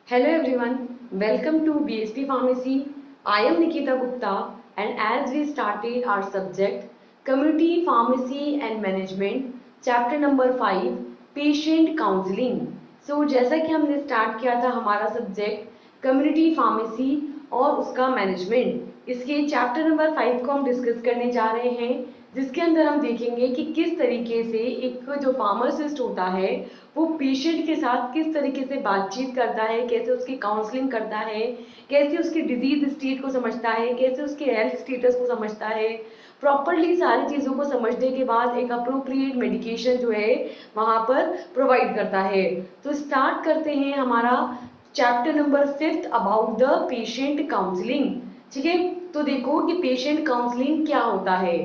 Hello everyone, welcome to BSP Pharmacy. I am Nikita Gupta, and as we started our subject Community Pharmacy and Management, chapter number 5, Patient Counseling. So जैसा कि हमने start किया था हमारा subject community pharmacy और उसका management, इसके chapter number 5 को हम डिस्कस करने जा रहे हैं, जिसके अंदर हम देखेंगे कि किस तरीके से एक जो फार्मासिस्ट होता है वो पेशेंट के साथ किस तरीके से बातचीत करता है, कैसे उसकी काउंसलिंग करता है, कैसे उसकी डिजीज स्टेट को समझता है, कैसे उसके हेल्थ स्टेटस को समझता है। प्रॉपरली सारी चीज़ों को समझने के बाद एक अप्रोप्रिएट मेडिकेशन जो है वहाँ पर प्रोवाइड करता है। तो स्टार्ट करते हैं हमारा chapter number 5 about the patient counselling. ठीक है, तो देखो कि पेशेंट काउंसलिंग क्या होता है।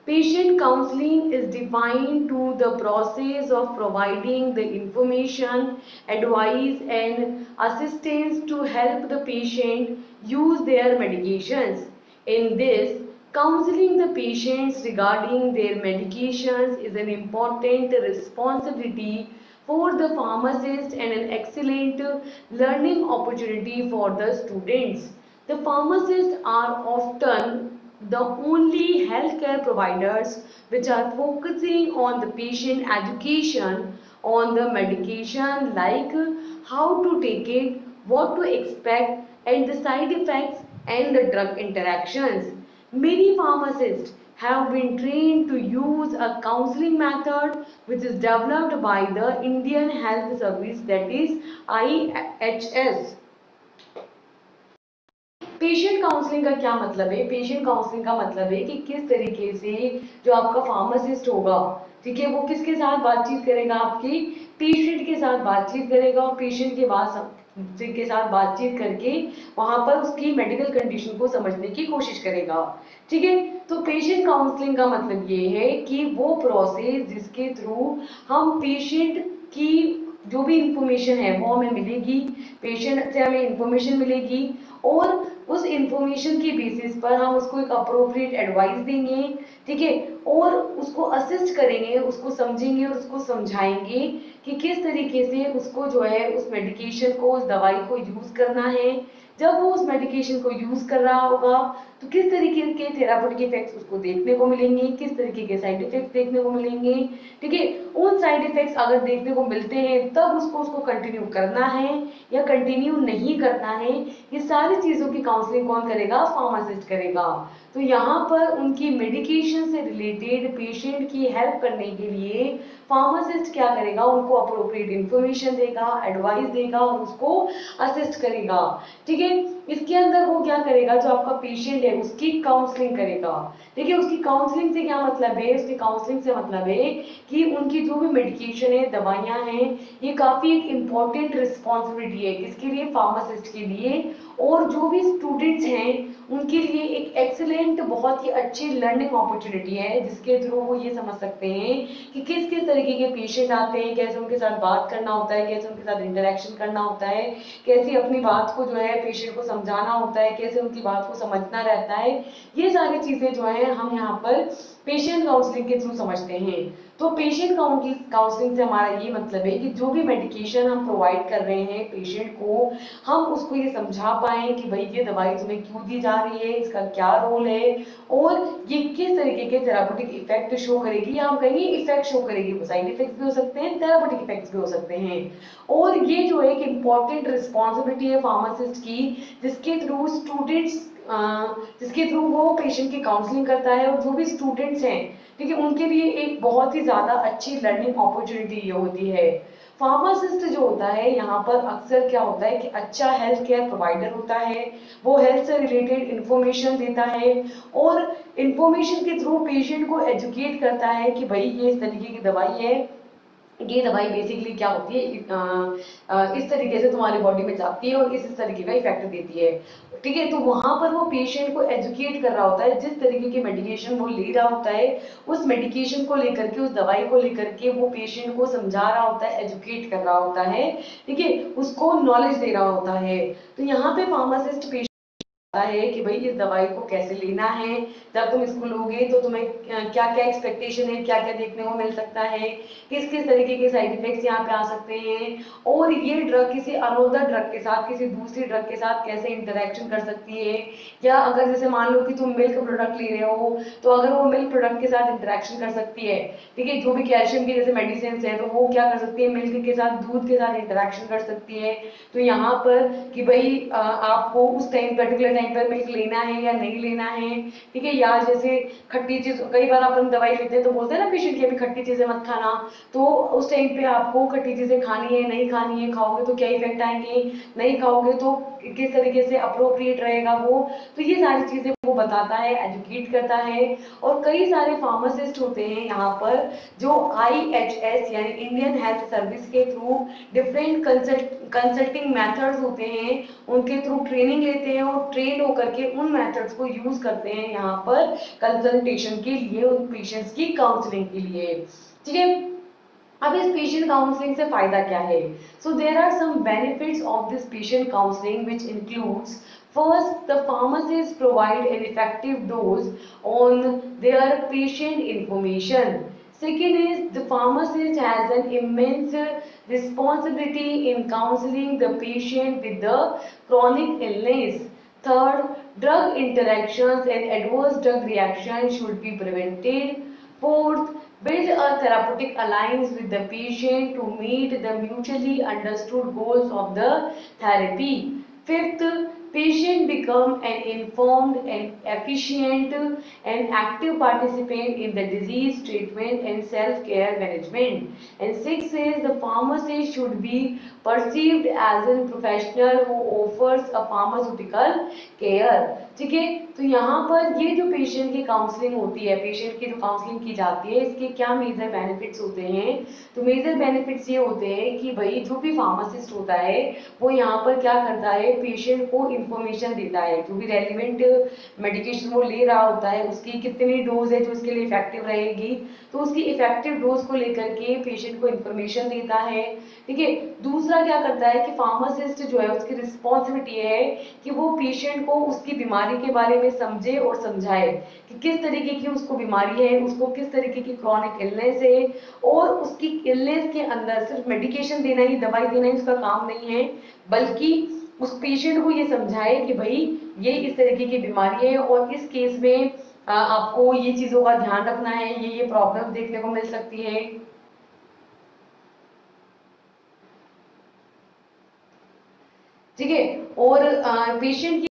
Patient counseling is defined to the process of providing the information, advice and assistance to help the patient use their medications. In this, counseling the patients regarding their medications is an important responsibility for the pharmacist and an excellent learning opportunity for the students. The pharmacists are often the only healthcare providers which are focusing on the patient education on the medication, like how to take it, what to expect and the side effects and the drug interactions. Many pharmacists have been trained to use a counseling method which is developed by the Indian Health Service, that is IHS. Patient counselling का क्या मतलब है? Patient counselling का मतलब है कि किस तरीके से जो आपका फार्मासिस्ट होगा, ठीक है, वो किसके साथ बातचीत करेगा, आपके पेशेंट के साथ बातचीत करेगा और पेशेंट के साथ बातचीत करके वहां पर उसकी मेडिकल कंडीशन को समझने की कोशिश करेगा। ठीक है, तो पेशेंट काउंसलिंग का मतलब ये है कि वो प्रोसेस जिसके थ्रू हम पेशेंट की जो भी इंफॉर्मेशन है वो हमें मिलेगी, पेशेंट से हमें इंफॉर्मेशन मिलेगी और उस इंफॉर्मेशन की बेसिस पर हम उसको एक अप्रोप्रिएट एडवाइस देंगे, ठीक है, और उसको असिस्ट करेंगे, उसको समझेंगे और उसको समझाएंगे कि किस तरीके से उसको जो है उस मेडिकेशन को, उस दवाई को यूज करना है। जब वो उस मेडिकेशन को यूज कर रहा होगा तो किस तरीके के थेरापेटिक इफेक्ट्स उसको देखने को मिलेंगे, किस तरीके के साइड इफेक्ट्स देखने को मिलेंगे। ठीक है, उन साइड इफेक्ट्स अगर देखने को मिलते हैं तब उसको कंटिन्यू करना है या कंटिन्यू नहीं करना है, ये सारी चीजों की काउंसलिंग कौन करेगा? फार्मासिस्ट करेगा। तो यहाँ पर उनकी मेडिकेशन से रिलेटेड पेशेंट की हेल्प करने के लिए फार्मासिस्ट क्या करेगा? उनको अप्रोप्रिएट इंफॉर्मेशन देगा, एडवाइस देगा और उसको असिस्ट करेगा। ठीक है, इसके अंदर वो क्या करेगा? जो आपका पेशेंट है उसकी काउंसलिंग करेगा। ठीक है, उसकी काउंसलिंग से क्या मतलब है? उसकी काउंसलिंग से मतलब है कि उनकी जो भी मेडिकेशन है, दवाइयां हैं, ये काफी एक इम्पॉर्टेंट रिस्पॉन्सिबिलिटी है किसके लिए? फार्मासिस्ट के लिए। और जो भी स्टूडेंट्स हैं उनके लिए एक एक्सीलेंट, बहुत ही अच्छी लर्निंग अपॉर्चुनिटी है जिसके थ्रू वो ये समझ सकते हैं कि किस किस तरीके के पेशेंट आते हैं, कैसे उनके साथ बात करना होता है, कैसे उनके साथ इंटरेक्शन करना होता है, कैसे अपनी बात को जो है पेशेंट को समझाना होता है, कैसे उनकी बात को समझना रहता है। ये सारी चीजें जो है हम यहाँ पर पेशेंट काउंसलिंग के थ्रू समझते हैं। तो पेशेंट काउंसलिंग से हमारा ये मतलब है कि जो भी मेडिकेशन हम प्रोवाइड कर रहे हैं पेशेंट को, हम उसको ये समझा पाए कि भाई ये दवाई तुम्हें क्यों दी जा रही है, इसका क्या रोल है और ये किस तरीके के थेरापेटिक इफेक्ट शो करेगी, या हम कहेंगे इफेक्ट शो करेगी। वो साइड इफेक्ट्स भी हो सकते हैं, थेरापेटिक इफेक्ट्स भी हो सकते हैं। और ये जो है एक इम्पॉर्टेंट रिस्पॉन्सिबिलिटी है फार्मासिस्ट की, जिसके थ्रू स्टूडेंट्स जिसके थ्रू वो पेशेंट की काउंसलिंग करता है और जो भी स्टूडेंट्स हैं, ठीक है, उनके लिए एक बहुत ही ज्यादा अच्छी लर्निंग अपॉर्चुनिटी ये होती है। फार्मासिस्ट जो होता है यहाँ पर अक्सर क्या होता है कि अच्छा हेल्थ केयर प्रोवाइडर होता है, वो हेल्थ से रिलेटेड इंफॉर्मेशन देता है और इंफॉर्मेशन के थ्रू पेशेंट को एजुकेट करता है कि भाई ये इस तरीके की दवाई है, ये दवाई बेसिकली क्या होती है, इस तरीके से तुम्हारी बॉडी में जाती है और इस तरीके का इफेक्ट देती है। ठीक है, तो वहां पर वो पेशेंट को एजुकेट कर रहा होता है, जिस तरीके की मेडिकेशन वो ले रहा होता है उस मेडिकेशन को लेकर के, उस दवाई को लेकर के वो पेशेंट को समझा रहा होता है, एजुकेट कर रहा होता है, ठीक है, उसको नॉलेज दे रहा होता है। तो यहाँ पे फार्मासिस्ट है कि भाई इस दवाई को कैसे लेना है, जब तुम इसको लोगे तो तुम्हें क्या क्या एक्सपेक्टेशन है, क्या क्या देखने को मिल सकता है, किस किस तरीके के साइड इफेक्ट्स यहाँ पे आ सकते हैं, और ये ड्रग किसी अनोदर ड्रग के साथ, किसी दूसरी ड्रग के साथ कैसे इंटरेक्शन कर सकती है, या अगर जैसे मान लो कि तुम मिल्क प्रोडक्ट ले रहे हो तो अगर वो मिल्क प्रोडक्ट के साथ इंटरेक्शन कर सकती है, ठीक है, जो भी कैल्शियम की जैसे मेडिसिन है तो वो क्या कर सकती है, मिल्क के साथ, दूध के साथ इंटरेक्शन कर सकती है। तो यहाँ पर कि भाई आपको उस टाइम पर्टिकुलर टाइम पर मिल्क लेना है या नहीं लेना है, ठीक है, या जैसे खट्टी चीज, कई बार अपन दवाई लेते हैं तो बोलते हैं ना पेशेंट की अभी खट्टी चीजें मत खाना, तो उस टाइम पे आपको खट्टी चीजें खानी है नहीं खानी है, खाओगे तो क्या इफेक्ट आएंगे, नहीं खाओगे तो किस तरीके से अप्रोप्रिएट रहेगा वो, तो ये सारी चीजें वो बताता है, एजुकेट करता है। और कई सारे फार्मासिस्ट होते हैं यहाँ पर जो IHS यानी इंडियन हेल्थ सर्विस के थ्रू डिफरेंट कंसल्टिंग मेथड्स होते हैं, उनके थ्रू ट्रेनिंग लेते हैं और ट्रेन होकर के उन मेथड्स को यूज करते हैं यहाँ पर कंसल्टेशन के लिए, उन पेशेंट्स की काउंसलिंग के लिए, ठीक है। अब इस पेशेंट काउंसलिंग से फायदा क्या है? So there are some benefits of this patient counselling which includes, first, the pharmacists provide an effective dose on their patient information. Second is the pharmacist has an immense responsibility in counseling the patient with the chronic illness. Third, drug interactions and adverse drug reactions should be prevented. Fourth, build a therapeutic alliance with the patient to meet the mutually understood goals of the therapy. Fifth, patient become an informed and efficient and active participant in the disease treatment and self-care management. And sixth is the pharmacist should be perceived as a professional who offers a pharmaceutical care. ठीक है, तो यहाँ पर ये जो patient की counselling होती है, पेशेंट की जो काउंसलिंग की जाती है, इसके क्या मेजर बेनिफिट्स होते हैं? तो मेजर बेनिफिट्स ये होते हैं कि भाई जो भी फार्मासिस्ट होता है वो यहाँ पर क्या करता है, पेशेंट को इंफॉर्मेशन देता है, जो भी रेलिवेंट मेडिकेशन वो ले रहा होता है उसकी कितनी डोज है जो उसके लिए इफेक्टिव रहेगी, तो उसकी इफेक्टिव डोज को लेकर के पेशेंट को इंफॉर्मेशन देता है, ठीक है। दूसरा क्या करता है कि फार्मासिस्ट जो है उसकी रिस्पॉन्सिबिलिटी है कि वो पेशेंट को उसकी बीमारी के बारे में समझे और समझाए कि किस तरीके की उसको बीमारी है, उसको किस तरीके की क्रॉनिक इलनेस है, और उसकी इलनेस के अंदर सिर्फ मेडिकेशन देना ही, दवाई देना ही उसका काम नहीं है, बल्कि उस पेशेंट को ये समझाए कि भाई ये इस तरीके की बीमारी है और इस केस में आपको ये चीजों का ध्यान रखना है, ये प्रॉब्लम देखने को मिल सकती है, ठीक है। और पेशेंट की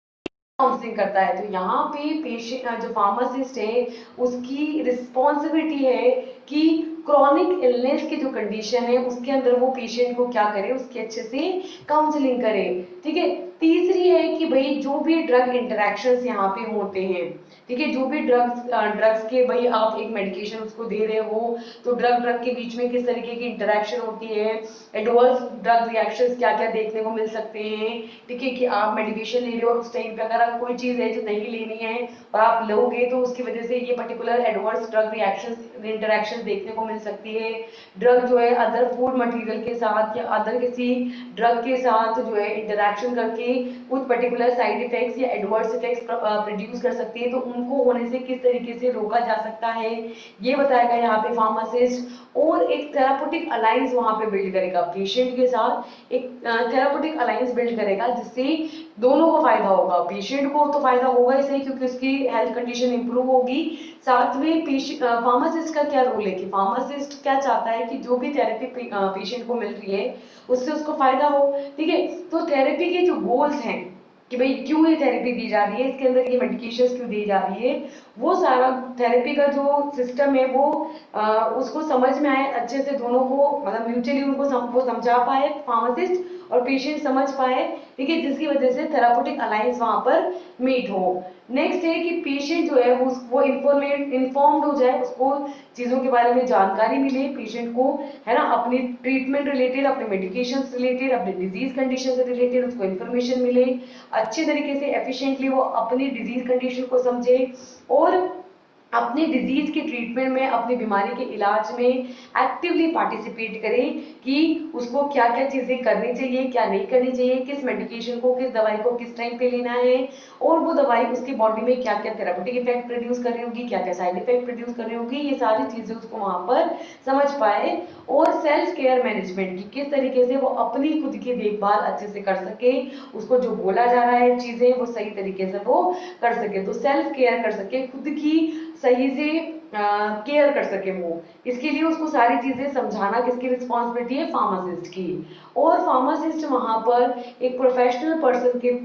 काउंसलिंग करता है, तो यहाँ पे पेशेंट जो फार्मासिस्ट है उसकी रिस्पॉन्सिबिलिटी है कि क्रॉनिक इलनेस की जो कंडीशन है उसके अंदर वो पेशेंट को क्या करे, उसकी अच्छे से काउंसलिंग करे, ठीक है। तीसरी है कि भाई जो भी ड्रग इंटरेक्शंस यहाँ पे होते हैं, ठीक है, जो भी ड्रग्स के भाई आप एक मेडिकेशन उसको दे रहे हो तो ड्रग के बीच में किस तरीके की इंटरेक्शन होती है, एडवर्स ड्रग रिएक्शंस क्या क्या देखने को मिल सकते हैं, ठीक है, कि आप मेडिकेशन ले रहे हो और उस टाइम पे अगर आप कोई चीज है जो नहीं लेनी है और आप लोगे तो उसकी वजह से ये particular adverse drug reactions interaction देखने को मिल सकती है। ड्रग जो है अदर फूड मटेरियल के साथ या अदर किसी ड्रग के साथ जो है इंटरेक्शन करके कुछ पर्टिकुलर साइड इफेक्ट्स या एडवर्स इफेक्ट्स प्रोड्यूस कर सकती है, तो उनको होने से किस तरीके से रोका जा सकता है ये बताएगा यहाँ पे फार्मासिस्ट। और एक थेरापेटिक अलायंस वहां पे बिल्ड करेगा पेशेंट के साथ, एक थेरापेटिक अलायंस बिल्ड करेगा जिससे दोनों को फायदा होगा, पेशेंट को तो फायदा होगा इससे क्योंकि उसकी हेल्थ कंडीशन इंप्रूव होगी, साथ में फार्मासिस्ट का क्या रोल है कि फार्मासिस्ट क्या चाहता है कि जो भी थेरेपी पेशेंट को मिल रही है उससे उसको फायदा हो, ठीक है। तो थेरेपी के जो गोल्स हैं कि भाई क्यों ये थेरेपी दी जा रही है, इसके अंदर ये मेडिकेशन क्यों दी जा रही है, वो सारा थेरेपी का जो सिस्टम है वो उसको समझ में आए अच्छे से, दोनों को मतलब म्यूचुअली उनको वो समझा पाए फार्मासिस्ट और पेशेंट समझ पाए, ठीक है, जिसकी वजह से थेरापेटिक अलायंस वहां पर मीट हो। नेक्स्ट है कि पेशेंट जो है वो इन्फॉर्म्ड हो जाए, उसको चीजों के बारे में जानकारी मिले पेशेंट को, है ना, अपनी ट्रीटमेंट रिलेटेड, अपने मेडिकेशन रिलेटेड, अपने डिजीज कंडीशन से रिलेटेड उसको इन्फॉर्मेशन मिले, अच्छे तरीके से एफिशिएंटली वो अपनी डिजीज कंडीशन को समझे, और अपने डिजीज के ट्रीटमेंट में, अपनी बीमारी के इलाज में एक्टिवली पार्टिसिपेट करे कि उसको क्या क्या चीजें करनी चाहिए, क्या नहीं करनी चाहिए, किस मेडिकेशन को, किस दवाई को किस टाइम पे लेना है, और वो दवाई उसकी बॉडी में क्या क्या थेरापेटिक इफेक्ट प्रोड्यूस कर रही होगी, क्या क्या साइड इफेक्ट प्रोड्यूस कर रही होगी, ये सारी चीजें उसको वहां पर समझ पाए। और सेल्फ केयर मैनेजमेंट की किस तरीके से वो अपनी खुद की देखभाल अच्छे से कर सके, उसको जो बोला जा रहा है चीजें वो सही तरीके से वो कर सके, तो सेल्फ केयर कर सके, खुद की सही से केयर कर सके वो। इसके लिए उसको सारी चीजें समझाना किसकी रिस्पॉन्सिबिलिटी है, फार्मासिस्ट की। और फार्मासिस्ट वहां पर एक प्रोफेशनल पर्सन के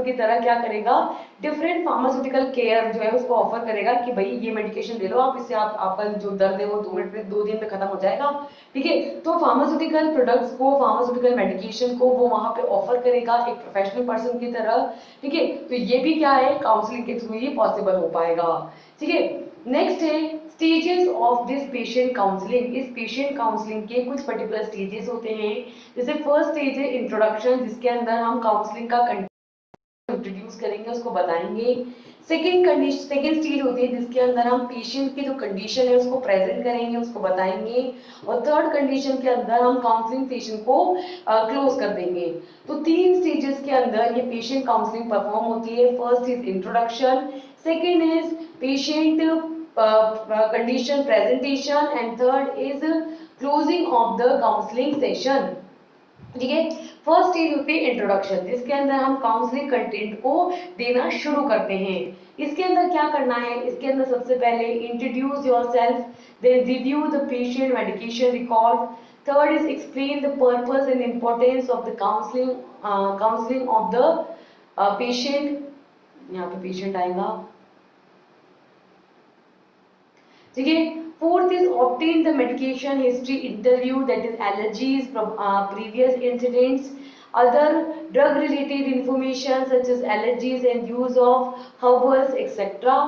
की तरह क्या करेगा, डिफरेंट फार्मास्यूटिकल केयर जो है उसको ऑफर करेगा कि भाई ये मेडिकेशन ले लो आप, इससे आप आपका जो दर्द है वो 2 मिनट में 2 दिन में खत्म हो जाएगा। ठीक है, तो फार्मास्यूटिकल प्रोडक्ट्स को, फार्मास्यूटिकल मेडिकेशन को वो वहां पे ऑफर करेगा एक प्रोफेशनल पर्सन की तरह। ठीक है, तो ये भी क्या है, काउंसलिंग के थ्रू ही पॉसिबल हो पाएगा। ठीक है, नेक्स्ट है stages of this patient counselling. इस पेशेंट काउंसलिंग के कुछ पर्टिकुलर स्टेजेस होते हैं। जैसे फर्स्ट स्टेज है इंट्रोडक्शन, जिसके अंदर हम काउंसलिंग का इंट्रोड्यूस करेंगे, उसको बताएंगे। सेकेंड स्टेज होती है जिसके अंदर हम पेशेंट की जो कंडीशन है उसको प्रेजेंट करेंगे, उसको बताएंगे। और थर्ड कंडीशन के अंदर हम काउंसलिंग सेशन को क्लोज कर देंगे। तो 3 स्टेजेस के अंदर ये पेशेंट काउंसलिंग परफॉर्म होती है। First is introduction, second is patient condition presentation, and third is closing of the counselling session. ठीक है, फर्स्ट स्टेज होती है इंट्रोडक्शन, जिसके अंदर हम काउंसलिंग कंटेंट को देना शुरू करते हैं। इसके अंदर क्या करना है, इसके अंदर सबसे पहले introduce yourself, then review the patient medication record, third is explain the purpose and importance of the counselling of the patient. यहाँ पे पेशेंट आएगा। ठीक है, fourth is obtain the medication history interview, that is allergies from previous incidents, other drug related information such as allergies and use of herbals, etc.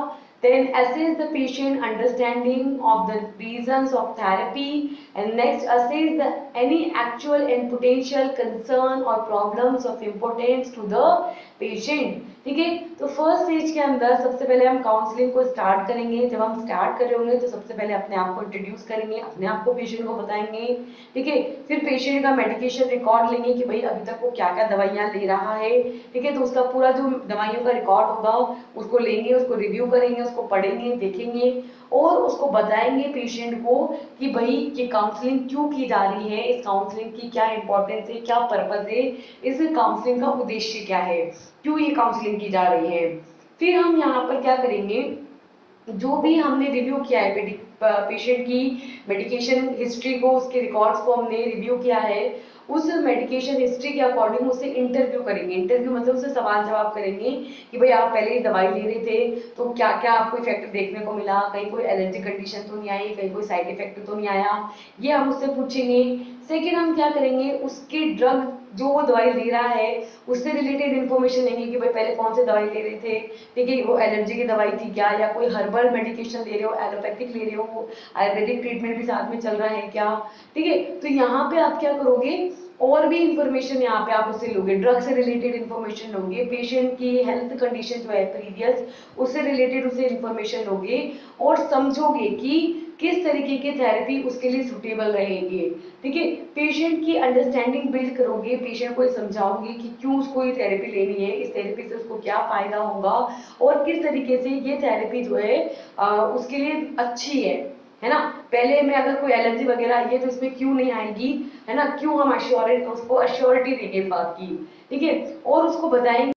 Then assess the patient understanding of the reasons of therapy, and next assess the any actual and potential concern or problems of importance to the patient। ठीक है, तो first stage के अंदर सबसे पहले हम counselling को start करेंगे। जब हम स्टार्ट कर रहे होंगे तो सबसे पहले अपने आप को इंट्रोड्यूस करेंगे, अपने आप को पेशेंट को बताएंगे। ठीक है, फिर पेशेंट का मेडिकेशन रिकॉर्ड लेंगे कि भाई अभी तक वो क्या क्या दवाइयां ले रहा है। ठीक है, तो उसका पूरा जो दवाइयों का रिकॉर्ड होगा उसको लेंगे, उसको रिव्यू करेंगे, उसको पढ़ेंगे, देखेंगे और उसको बताएंगे पेशेंट को कि भाई ये काउंसलिंग क्यों की जा रही है, इस काउंसलिंग की क्या इंपॉर्टेंस है, क्या पर्पज है, इस काउंसलिंग का उद्देश्य क्या है, क्यों ये काउंसलिंग की जा रही है। फिर हम यहाँ पर क्या करेंगे, जो भी हमने रिव्यू किया है पेशेंट की मेडिकेशन हिस्ट्री को, उसके रिकॉर्ड्स को हमने रिव्यू किया है, उस मेडिकेशन हिस्ट्री के अकॉर्डिंग उससे इंटरव्यू करेंगे। इंटरव्यू मतलब उससे सवाल जवाब करेंगे कि भाई आप पहले ही दवाई ले रहे थे तो क्या क्या आपको इफेक्ट देखने को मिला, कहीं कोई एलर्जी कंडीशन तो नहीं आई, कहीं कोई साइड इफेक्ट तो नहीं आया, ये हम उससे पूछेंगे। सेकेंड हम क्या करेंगे, उसके ड्रग जो वो दवाई ले रहा है उससे रिलेटेड इन्फॉर्मेशन लेंगे कि भाई पहले कौन सी दवाई ले रहे थे। ठीक है, वो एलर्जी की दवाई थी क्या, या कोई हर्बल मेडिकेशन ले रहे हो, एलोपैथिक ले रहे हो, आयुर्वेदिक ट्रीटमेंट भी साथ में चल रहा है क्या। ठीक है, तो यहाँ पे आप क्या करोगे, और भी इंफॉर्मेशन यहाँ पे आप उससे लोगे, ड्रग से रिलेटेड इंफॉर्मेशन लोगे, पेशेंट की हेल्थ कंडीशन जो है प्रीवियस उससे रिलेटेड उसे इंफॉर्मेशन लोगे और समझोगे कि किस तरीके की थेरेपी उसके लिए सुटेबल रहेगी। ठीक है, पेशेंट की अंडरस्टैंडिंग बिल्ड करोगे, पेशेंट को समझाओगे कि क्यों उसको ये थेरेपी लेनी है, इस थेरेपी से उसको क्या फायदा होगा और किस तरीके से ये थेरेपी जो है उसके लिए अच्छी है ना। पहले में अगर कोई एलर्जी वगैरह आई है तो इसमें क्यों नहीं आएगी, है ना, क्यों हम उसको अश्योरिटी देंगे इस बात की। ठीक है, और उसको बताएंगे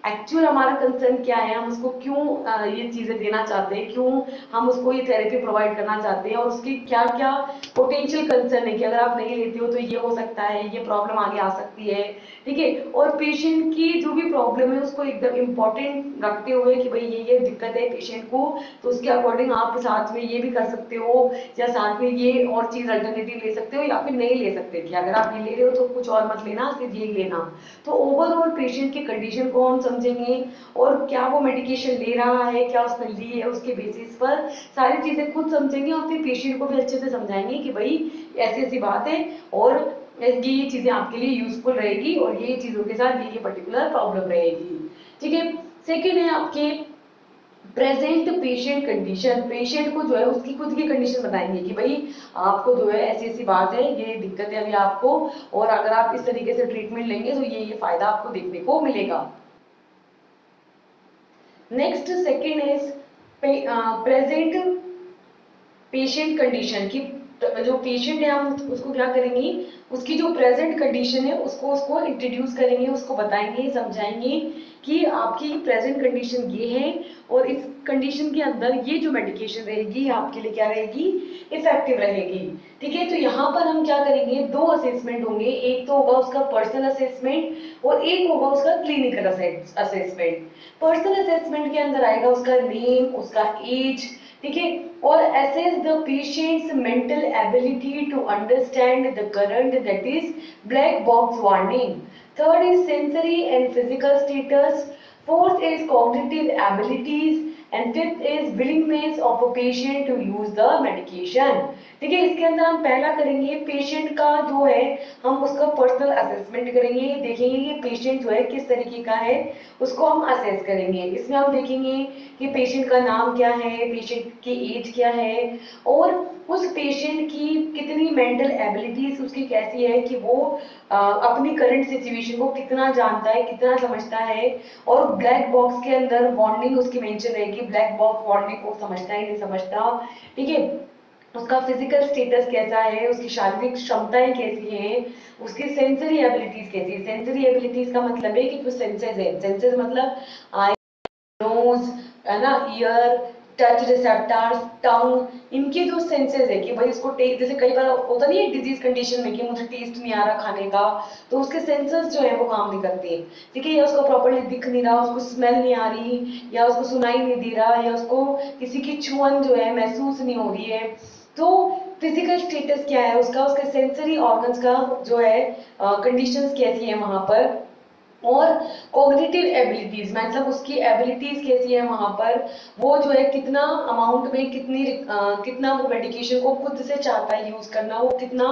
एक्चुअल हमारा कंसर्न क्या है, हम उसको क्यों ये चीजें देना चाहते हैं, क्यों हम उसको ये थेरेपी प्रोवाइड करना चाहते हैं और उसकी क्या क्या पोटेंशियल कंसर्न है कि अगर आप नहीं लेते हो तो ये हो सकता है, ये प्रॉब्लम आगे आ सकती है। ठीक है, और पेशेंट की जो भी प्रॉब्लम है उसको एकदम इम्पोर्टेंट रखते हुए कि भाई ये दिक्कत है पेशेंट को, तो उसके अकॉर्डिंग आप साथ में ये भी कर सकते हो या साथ में ये और चीज अल्टरनेटिव ले सकते हो या फिर नहीं ले सकते कि अगर आप ये ले रहे हो तो कुछ और मत लेना, सिर्फ ये लेना। तो ओवरऑल पेशेंट की कंडीशन को हम समझेंगे और क्या वो मेडिकेशन ले रहा है, क्या उसने ली है, उसके बेसिस पर सारी चीजें खुद समझेंगे और फिर पेशेंट को भी अच्छे से समझाएंगे कि भाई ऐसी ऐसी बात है और ये चीजें आपके लिए यूजफुल रहेगी और ये चीजों के साथ ये पर्टिकुलर प्रॉब्लम रहेगी। ठीक है, सेकेंड है आपके प्रेजेंट पेशेंट कंडीशन, पेशेंट को जो है उसकी खुद की कंडीशन बताएंगे कि भाई आपको जो है ऐसी ऐसी बात है, ये दिक्कत है अभी आपको, और अगर आप इस तरीके से ट्रीटमेंट लेंगे तो ये फायदा आपको देखने को मिलेगा। Next second is present patient condition की, जो पेशेंट है हम उसको क्या करेंगे, उसकी जो प्रेजेंट कंडीशन है उसको उसको इंट्रोड्यूस करेंगे, उसको बताएंगे समझाएंगे कि आपकी प्रेजेंट कंडीशन ये है और इस कंडीशन के अंदर ये जो मेडिकेशन रहेगी आपके लिए क्या रहेगी, इफेक्टिव रहेगी। ठीक है, तो यहाँ पर हम क्या करेंगे, दो असेसमेंट होंगे, एक तो होगा उसका पर्सनल असेसमेंट और एक होगा उसका क्लिनिकल असेसमेंट। पर्सनल असेसमेंट के अंदर आएगा उसका नेम, उसका एज, ठीक है, और assess the patient's mental ability to understand the current, that is black box warning. Third is sensory and physical status. Fourth is cognitive abilities and fifth is willingness of a patient to use the medication. ठीक है, इसके अंदर हम पहला करेंगे patient का जो है, हम उसका पर्सनल असेसमेंट करेंगे, देखेंगे कि पेशेंट जो है किस तरीके का है, उसको हम असेस करेंगे। इसमें हम देखेंगे कि पेशेंट का नाम क्या है, पेशेंट की एज क्या है, और उस पेशेंट की कितनी मेंटल एबिलिटीज उसकी कैसी है कि वो अपनी करंट सिचुएशन को कितना जानता है, कितना समझता है, और ब्लैक बॉक्स के अंदर वार्निंग उसकी मेंशन रहेगी, ब्लैक बॉक्स वार्निंग को समझता है नहीं समझता। ठीक है, उसका फिजिकल स्टेटस कैसा है, उसकी शारीरिक क्षमताएं कैसी हैं, उसकी सेंसरी एबिलिटीज कैसी है। सेंसरी एबिलिटीज का मतलब है कि जो सेंसेस है, सेंसेस मतलब आई, नोज, है ना, ईयर, टच रिसेप्टर्स, टंग, इनके जो सेंसेस है कि भाई इसको टेस्ट, जैसे कई बार होता नहीं है डिजीज कंडीशन में कि मुझे टेस्ट नहीं आ रहा खाने का, तो उसके सेंसेस जो है वो काम नहीं करते। ठीक है, या उसको प्रॉपर्ली दिख नहीं रहा, उसको स्मेल नहीं आ रही, या उसको सुनाई नहीं दे रहा, या उसको किसी की छुअन जो है महसूस नहीं हो रही है। तो फिजिकल स्टेटस क्या है उसका, उसके सेंसरी ऑर्गन्स का जो है कंडीशंस कैसी है वहां पर, और कॉग्निटिव एबिलिटीज मतलब उसकी एबिलिटीज कैसी है वहां पर, वो जो है कितना अमाउंट में कितना वो मेडिकेशन को खुद से चाहता है यूज करना, वो कितना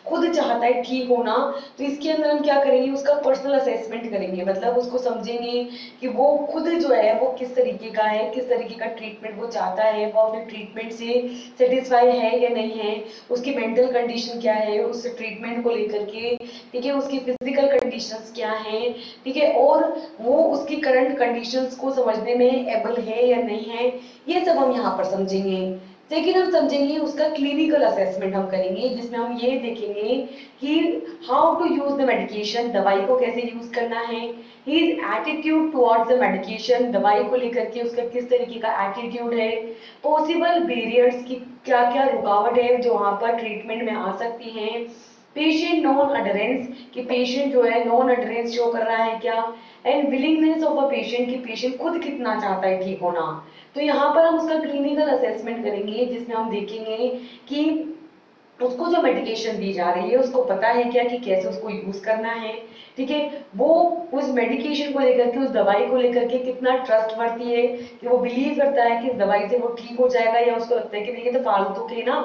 खुद चाहता है ठीक होना। तो इसके अंदर हम क्या करेंगे, उसका पर्सनल असेसमेंट करेंगे, मतलब उसको समझेंगे कि वो खुद जो है वो किस तरीके का है, किस तरीके का ट्रीटमेंट वो चाहता है, वो अपने ट्रीटमेंट से सेटिस्फाई है या नहीं है, उसकी मेंटल कंडीशन क्या है उस ट्रीटमेंट को लेकर के, ठीक है, उसकी फिजिकल कंडीशंस क्या है, ठीक है, और वो उसकी करंट कंडीशंस को समझने में एबल है या नहीं है, ये सब हम यहाँ पर समझेंगे। लेकिन हम समझेंगे उसका क्लिनिकल असेसमेंट हम करेंगे, जिसमें हम ये देखेंगे कि how to use the medication, दवाई को कैसे यूज करना है, his attitude towards the medication, दवाई को लेकर के उसका किस तरीके का एटीट्यूड है, पॉसिबल बैरियर्स की क्या क्या रुकावट है जो वहां पर ट्रीटमेंट में आ सकती हैं, पेशेंट नॉन अडरेंस कि पेशेंट जो है नॉन अडरेंस शो कर रहा है क्या, and willingness of a patient कि पेशेंट खुद कितना चाहता है ठीक होना। तो यहाँ पर हम उसका क्लिनिकल असेसमेंट करेंगे, जिसमें हम देखेंगे कि उसको जो मेडिकेशन दी जा रही है उसको पता है क्या कि कैसे उसको यूज करना है, ठीक है, वो उस मेडिकेशन को लेकर के, उस दवाई को लेकर के कितना ट्रस्टवर्दी है कि वो बिलीव करता है कि इस दवाई से वो ठीक हो जाएगा, या उसको लगता है कि नहीं ये तो फालतू के ना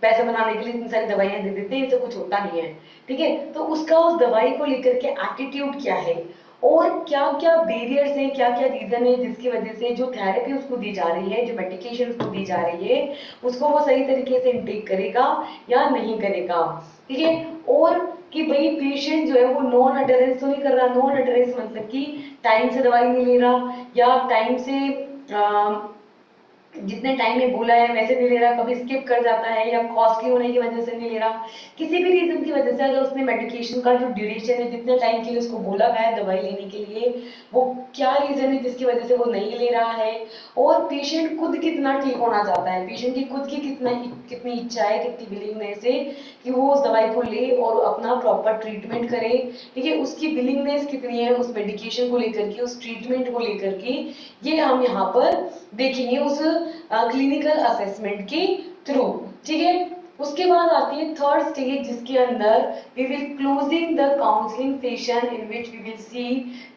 पैसे बनाने के लिए इतनी सारी दवाइयां दे देते हैं, इससे कुछ होता नहीं है। ठीक है, तो उसका उस दवाई को लेकर के एटीट्यूड क्या है, और क्या क्या बैरियर्स हैं, क्या क्या रीजन है जिसकी वजह से जो थेरेपी उसको दी जा रही है, जो मेडिकेशन उसको दी जा रही है, उसको वो सही तरीके से इंटेक करेगा या नहीं करेगा। ठीक है, और कि भाई पेशेंट जो है वो नॉन अडेरेंस तो नहीं कर रहा, नॉन अडेरेंस मतलब कि टाइम से दवाई नहीं ले रहा, या टाइम से जितने टाइम में बोला है वैसे नहीं ले रहा, कभी स्किप कर जाता है, या कॉस्टली होने की वजह से नहीं ले रहा, किसी भी रीजन की वजह से अगर उसने मेडिकेशन का जो ड्यूरेशन है, जितने टाइम के लिए उसको बोला गया है दवाई लेने के लिए, वो क्या रीजन है जिसकी वजह से वो नहीं ले रहा है, और पेशेंट खुद कितना ठीक होना चाहता है, पेशेंट की खुद की कितनी इच्छा है, कितनी विलिंगनेस है कि वो उस दवाई को ले और अपना प्रॉपर ट्रीटमेंट करे। ठीक है, उसकी विलिंगनेस कितनी है उस मेडिकेशन को लेकर के, उस ट्रीटमेंट को लेकर के, ये हम यहाँ पर देखेंगे उस क्लिनिकल असेसमेंट के थ्रू। ठीक है, उसके बाद आती है थर्ड स्टेज, जिसके अंदर we will closing the counselling session in which we will see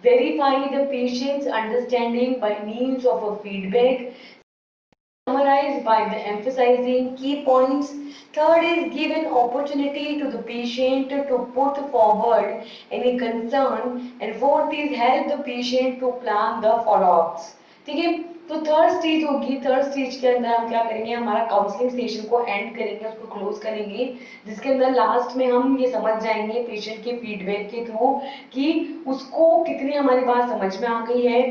verify the patients understanding by means of a feedback, summarize by the emphasizing key points. Third is give an opportunity to the patient to put forward any concern, and fourth is help the patient to plan the follow-ups. ठीक है। तो third stage होगी, third stage के अंदर हम क्या करेंगे, हमारा काउंसलिंग सेशन को एंड करेंगे, उसको क्लोज करेंगे, जिसके अंदर लास्ट में हम ये समझ जाएंगे पेशेंट के फीडबैक के थ्रू कि उसको कितनी हमारी बात समझ में आ गई है,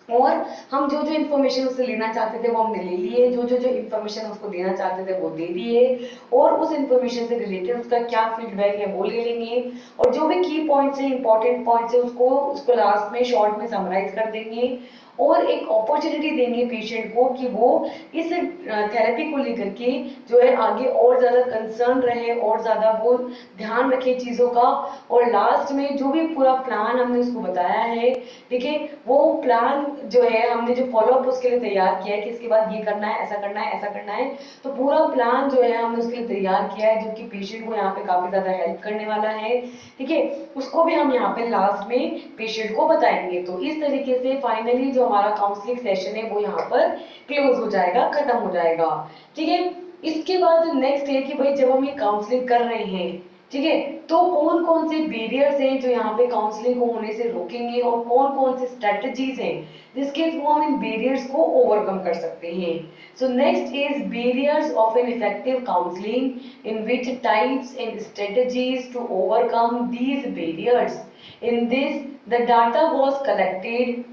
और हम जो जो इन्फॉर्मेशन उससे लेना चाहते थे वो हमने ले लिए, जो इन्फॉर्मेशन उसको देना चाहते थे वो दे दिए, और उस इन्फॉर्मेशन से रिलेटेड उसका क्या फीडबैक है वो ले लेंगे, और जो भी की पॉइंट्स है, इंपॉर्टेंट पॉइंट्स है, उसको उसको लास्ट में शॉर्ट में समराइज कर देंगे, और एक अपॉर्चुनिटी देंगे पेशेंट को कि वो इस थेरेपी को लेकर के जो है आगे और ज्यादा कंसर्न रहे, और ज्यादा वो ध्यान रखे चीजों का, और लास्ट में जो भी पूरा प्लान हमने उसको बताया है, ठीक है, वो प्लान जो है हमने जो फॉलो अप उसके लिए तैयार किया है कि इसके बाद ये करना है, ऐसा करना है, ऐसा करना है, तो पूरा प्लान जो है हमने उसके लिए तैयार किया है, जो कि पेशेंट को यहाँ पे काफी ज्यादा हेल्प करने वाला है, ठीक है, उसको भी हम यहाँ पे लास्ट में पेशेंट को बताएंगे। तो इस तरीके से फाइनली जो हमारा काउंसलिंग सेशन है वो यहाँ पर क्लोज हो जाएगा, खत्म हो जाएगा, ठीक है। इसके बाद नेक्स्ट है कि भाई जब हम ये काउंसलिंग कर रहे हैं, ठीक है, तो कौन कौन से बैरियर्स हैं जो यहाँ पे काउंसलिंग को होने से रोकेंगे, और कौन कौन से स्ट्रेटजीज हैं जिसके थ्रू हम इन बैरियर्स को ओवरकम कर सकते हैं। So next is barriers of an effective counselling, in which types and strategies to overcome these barriers. In this, the data was collected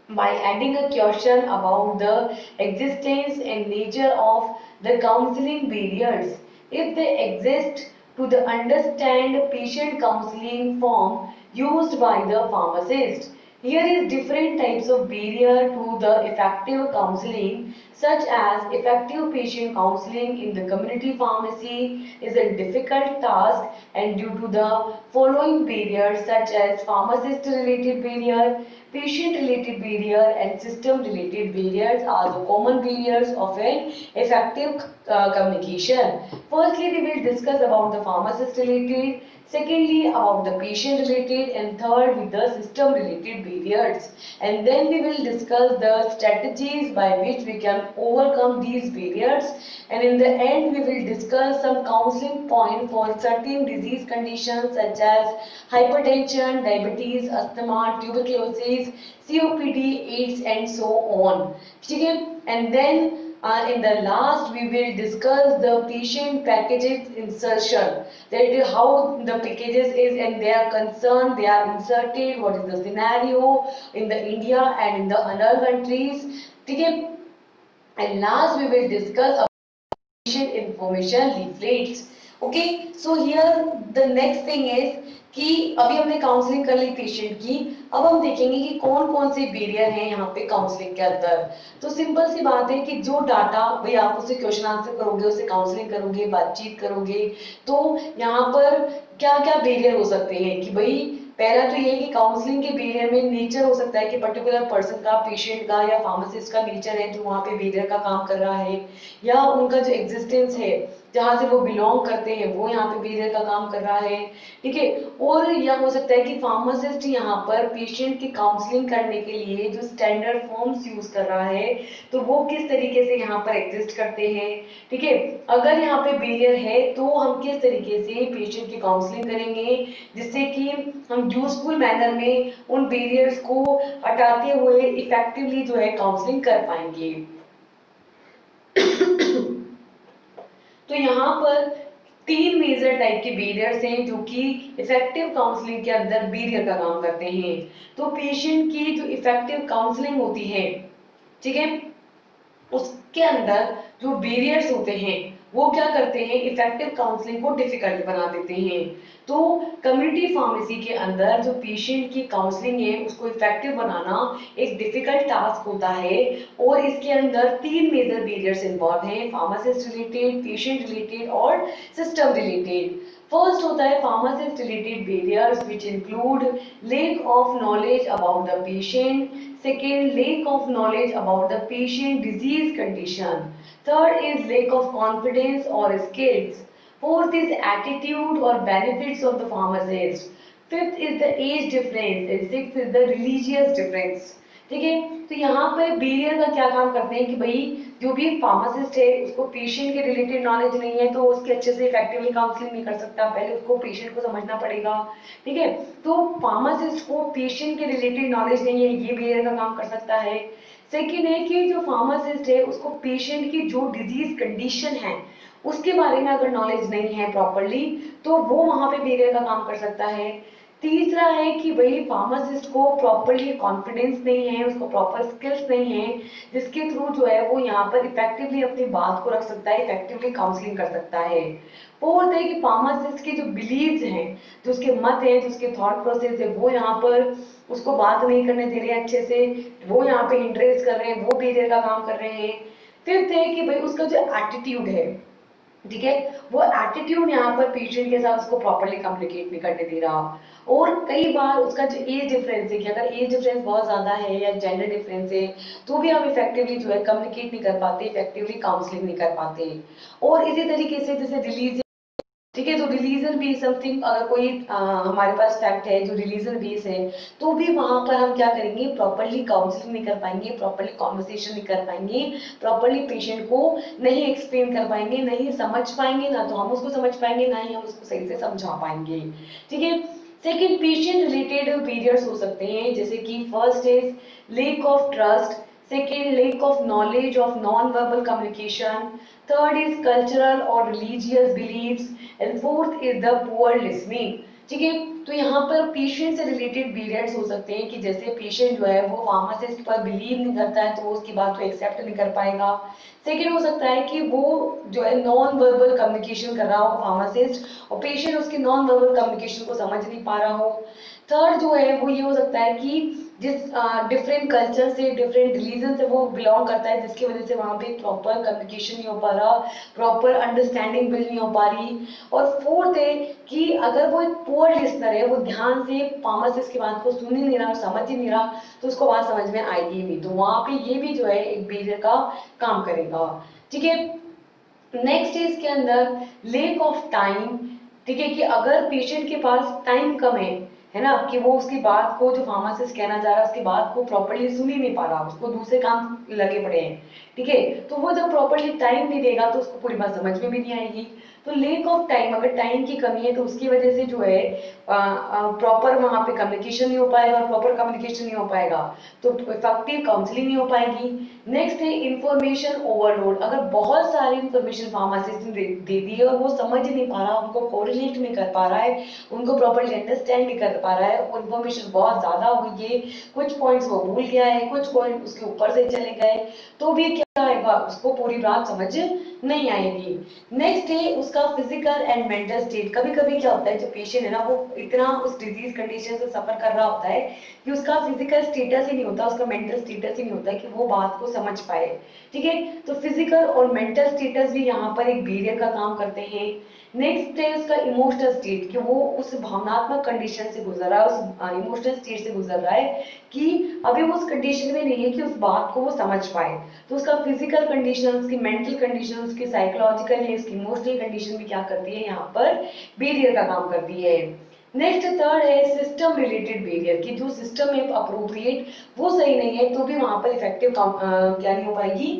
by adding a question about the existence and nature of the counseling barriers, if they exist, to the understand patient counseling form used by the pharmacist. Here is different types of barrier to the effective counseling, such as effective patient counseling in the community pharmacy is a difficult task, and due to the following barriers such as pharmacist related barrier, patient related barrier and system related barriers are the common barriers of an effective communication. Firstly, we will discuss about the pharmacist related, secondly about the patient related, and third with the system related barriers. And then we will discuss the strategies by which we can overcome these barriers, and in the end we will discuss some counseling point for certain disease conditions such as hypertension, diabetes, asthma, tuberculosis, COPD, AIDS and so on. ठीक है, and then in the last we will discuss the patient packages insertion, that how the packages is and they are concerned, they are inserted, what is the scenario in the India and in the other countries, ठीक है, and last we will discuss patient information leaflets. Okay, so here the next thing is कि अभी हमने counselling कर ली patient की, अब हम देखेंगे कि कौन कौन से बैरियर हैं यहाँ पे काउंसलिंग के अंदर। तो सिंपल सी बात है कि जो डाटा भाई आप उससे क्वेश्चन आंसर करोगे, उससे काउंसलिंग करोगे, बातचीत करोगे, तो यहाँ पर क्या क्या बैरियर हो सकते हैं कि भाई पहला तो ये है कि काउंसलिंग के बैरियर में नेचर हो सकता है कि पर्टिकुलर पर्सन का, पेशेंट का या फार्मासिस्ट का नेचर है जो वहाँ पे बैरियर का काम कर रहा है, या उनका जो एग्जिस्टेंस है जहाँ से वो बिलोंग करते हैं वो यहाँ पे बैरियर का काम कर रहा है, ठीक है। और यह हो सकता है कि फार्मासिस्ट यहाँ पर पेशेंट की काउंसलिंग करने के लिए जो स्टैंडर्ड फॉर्म्स यूज कर रहा है तो वो किस तरीके से यहाँ पर एग्जिस्ट करते हैं, ठीक है। अगर यहाँ पे बैरियर है तो हम किस तरीके से पेशेंट की काउंसलिंग करेंगे जिससे कि हम यूजफुल मैनर में उन बैरियर्स को हटाते हुए इफेक्टिवली जो है काउंसलिंग कर पाएंगे। तो यहाँ पर तीन मेजर टाइप के बैरियर्स हैं जो कि इफेक्टिव काउंसलिंग के अंदर बैरियर का काम करते हैं। तो पेशेंट की जो इफेक्टिव काउंसलिंग होती है, ठीक है, उसके अंदर जो बैरियर्स होते हैं वो क्या करते हैं, इफेक्टिव काउंसलिंग को डिफिकल्ट बना देते हैं। तो कम्युनिटी फार्मेसी के अंदर जो पेशेंट की काउंसलिंग है उसको इफेक्टिव बनाना एक डिफिकल्ट टास्क होता है, और इसके अंदर तीन मेजर बैरियर्स इन्वॉल्व हैं, फार्मासिस्ट रिलेटेड, पेशेंट रिलेटेड और सिस्टम रिलेटेड। फर्स्ट होता है pharmacist related barriers which include lack of knowledge about the patient, second lack of knowledge about the patient disease condition, third is lack of confidence or skills, fourth is attitude or benefits of the pharmacist, fifth is the age difference and sixth is the religious difference। ठीक है, तो यहाँ पर barrier का क्या काम करते हैं कि भाई जो भी फार्मासिस्ट है उसको पेशेंट के रिलेटेड नॉलेज नहीं है तो उसके अच्छे से इफेक्टिवली काउंसलिंग नहीं कर सकता, पहले उसको पेशेंट को समझना पड़ेगा, ठीक है। तो फार्मासिस्ट को पेशेंट के रिलेटेड नॉलेज नहीं है, ये बैरियर का काम कर सकता है। सेकेंड है कि जो फार्मासिस्ट है उसको पेशेंट की जो डिजीज कंडीशन है उसके बारे में अगर नॉलेज नहीं है प्रॉपरली तो वो वहां पे बैरियर का काम कर सकता है। तीसरा है कि भाई फार्मासिस्ट को प्रॉपरली कॉन्फिडेंस नहीं है, उसको प्रॉपर स्किल्स नहीं है जिसके थ्रू जो है वो यहाँ पर इफेक्टिवली अपनी बात को रख सकता है, इफेक्टिवली काउंसलिंग कर सकता है। फोर्थ है कि फार्मासिस्ट के जो बिलीव्स हैं, जो उसके मत है, जो उसके थॉट प्रोसेस है, वो यहाँ पर उसको बात नहीं करने दे रहे हैं अच्छे से, वो यहाँ पे हिंड्रेस कर रहे हैं, वो बैरियर का काम कर रहे हैं। फिफ्थ है कि भाई उसका जो एटीट्यूड है, ठीक है, वो एटीट्यूड यहाँ पर पेशेंट के साथ उसको प्रॉपरली कम्युनिकेट नहीं करने दे रहा। और कई बार उसका जो एज डिफरेंस है कि अगर एज डिफरेंस बहुत ज्यादा है या जेंडर डिफरेंस है तो भी हम इफेक्टिवली जो है कम्युनिकेट नहीं कर पाते, इफेक्टिवली काउंसलिंग नहीं कर पाते। और इसी तरीके से जैसे रिलीज, ठीक है, तो रिलीजन भी समथिंग, अगर कोई हमारे पास फैक्ट है जो रिलीजन बेस है तो भी वहां पर हम क्या करेंगे, प्रॉपरली काउंसलिंग नहीं कर पाएंगे, प्रॉपरली कॉन्वर्सेशन नहीं कर पाएंगे, प्रॉपरली पेशेंट को नहीं एक्सप्लेन कर पाएंगे, नहीं समझ पाएंगे, ना तो हम उसको समझ पाएंगे ना ही हम उसको सही से समझा पाएंगे। ठीक है। सेकेंड, पेशेंट रिलेटेड बैरियर्स हो सकते हैं, जैसे कि first is lake of trust, second lack of knowledge of non-verbal communication, third is cultural or religious beliefs, and fourth is the poor listening। ठीक है, तो यहाँ पर पेशेंट से रिलेटेड बैरियर्स हो सकते हैं कि जैसे पेशेंट जो है वो फार्मासिस्ट पर बिलीव नहीं करता है तो वो उसकी बात को एक्सेप्ट नहीं कर पाएगा। सेकेंड हो सकता है कि वो जो है नॉन वर्बल कम्युनिकेशन कर रहा हो फार्मासिस्ट और पेशेंट उसकी नॉन वर्बल कम्युनिकेशन को समझ नहीं पा रहा हो। थर्ड जो है वो ये हो सकता है कि जिस डिफरेंट कल्चर से, डिफरेंट रिलीजन से वो बिलोंग करता है जिसकी वजह से वहां पे प्रॉपर कम्युनिकेशन नहीं हो पा रहा, प्रॉपर अंडरस्टैंडिंग बिल्ड नहीं हो पा रही। और फोर्थ है कि अगर वो एक पुअर लिसनर है, वो ध्यान से फार्मासिस्ट की बात को सुन ही नहीं रहा, समझ ही नहीं रहा, तो उसको बात समझ में आएगी नहीं, तो वहां पे ये भी जो है एक बैरियर का काम करेगा। ठीक है। नेक्स्ट है इसके अंदर लेक ऑफ टाइम। ठीक है, कि अगर पेशेंट के पास टाइम कम है ना, कि वो उसकी बात को, जो फार्मासिस्ट कहना चाह रहा है उसकी बात को प्रॉपरली सुन ही नहीं पा रहा, उसको दूसरे काम लगे पड़े हैं। ठीक है, तो वो जब प्रॉपरली टाइम नहीं देगा तो उसको पूरी बात समझ में भी नहीं आएगी। तो लेक ऑफ टाइम, अगर टाइम की कमी है तो उसकी वजह से जो है प्रॉपर वहां पे कम्युनिकेशन नहीं हो पाएगा, प्रॉपर कम्युनिकेशन नहीं हो पाएगा तो इफेक्टिव काउंसलिंग नहीं हो पाएगी। नेक्स्ट है इंफॉर्मेशन ओवरलोड, अगर बहुत सारी इंफॉर्मेशन फार्मासिस्ट ने दे दी है और वो समझ नहीं पा रहा, उनको कोरिलेट नहीं कर पा रहा है, उनको प्रॉपरली अंडरस्टैंड नहीं कर पा रहा है, वो इंफॉर्मेशन बहुत ज्यादा हो गई है, कुछ पॉइंट्स वो भूल गया है, कुछ पॉइंट उसके ऊपर से चले गए, तो भी क्या आएगा, उसको पूरी बात समझ नहीं आएगी। नेक्स्ट है उसका फिजिकल एंड मेंटल स्टेट। कभी कभी क्या होता है, जो पेशेंट है ना वो इतना उस डिजीज कंडीशन से सफर कर रहा होता है कि उसका फिजिकल स्टेटस ही नहीं होता, उसका मेंटल स्टेटस ही नहीं होता कि वो बात को समझ पाए। ठीक है, तो फिजिकल और मेंटल स्टेटस भी यहाँ पर एक बैरियर का काम करते हैं। नेक्स्ट है उसका इमोशनल स्टेट, कि वो उस भावनात्मक कंडीशन से गुजर रहा है, उस इमोशनल स्टेट से गुजर रहा है कि अभी वो उस कंडीशन में नहीं है कि उस बात को वो समझ पाए। तो उसका फिजिकल कंडीशन, उसकी मेंटल कंडीशन, उसकी साइकोलॉजिकल या उसकी इमोशनल कंडीशन भी क्या करती है, यहाँ पर बैरियर का काम करती है। नेक्स्ट थर्ड है सिस्टम रिलेटेड बैरियर, कि जो सिस्टम है अप्रोप्रिएट वो सही नहीं है तो भी वहां पर इफेक्टिव क्या नहीं हो पाएगी,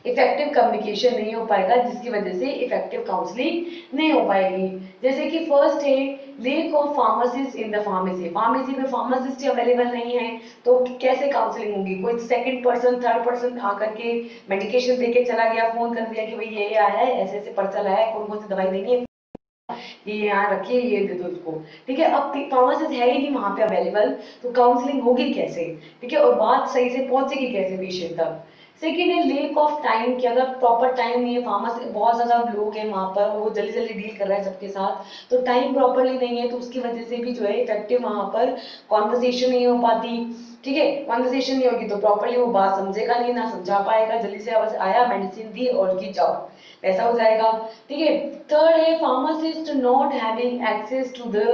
इफेक्टिव कम्युनिकेशन नहीं हो पाएगा, जिसकी वजह से इफेक्टिव काउंसलिंग नहीं हो पाएगी। जैसे कि फर्स्ट है lake of pharmacist in the pharmacy, pharmacy में फार्मासिस्ट अवेलेबल नहीं है तो कैसे काउंसलिंग होगी, कोई सेकंड पर्सन, थर्ड पर्सन आकर के मेडिकेशन देके चला गया, फोन कर दिया कि भाई ये आया है, ऐसे ऐसे पर्चा लाया है, कौन कौन सी दवाई देनी है, ये यहाँ रखिए, ये दे दो उसको। ठीक है, अब फार्मासिस्ट है ही नहीं वहां पे अवेलेबल, तो काउंसलिंग होगी कैसे? ठीक है, और बात सही से पहुंचेगी कैसे पेशेंट तक? सेकेंड है लेक ऑफ टाइम, कि अगर प्रॉपर टाइम नहीं है, फार्मासी बहुत ज्यादा लोग हैं वहां पर, वो जल्दी जल्दी डील कर रहा है सबके साथ, तो टाइम प्रॉपरली नहीं है, तो उसकी वजह से भी जो है इफेक्टिव वहां पर कॉन्वर्सेशन नहीं हो पाती। ठीक है, कॉन्वर्सेशन नहीं होगी तो प्रॉपरली वो बात समझेगा नहीं, ना समझा पाएगा, जल्दी से बस आया, मेडिसिन दी और की जाओ, वैसा हो जाएगा। ठीक है। थर्ड है pharmacist not having access to the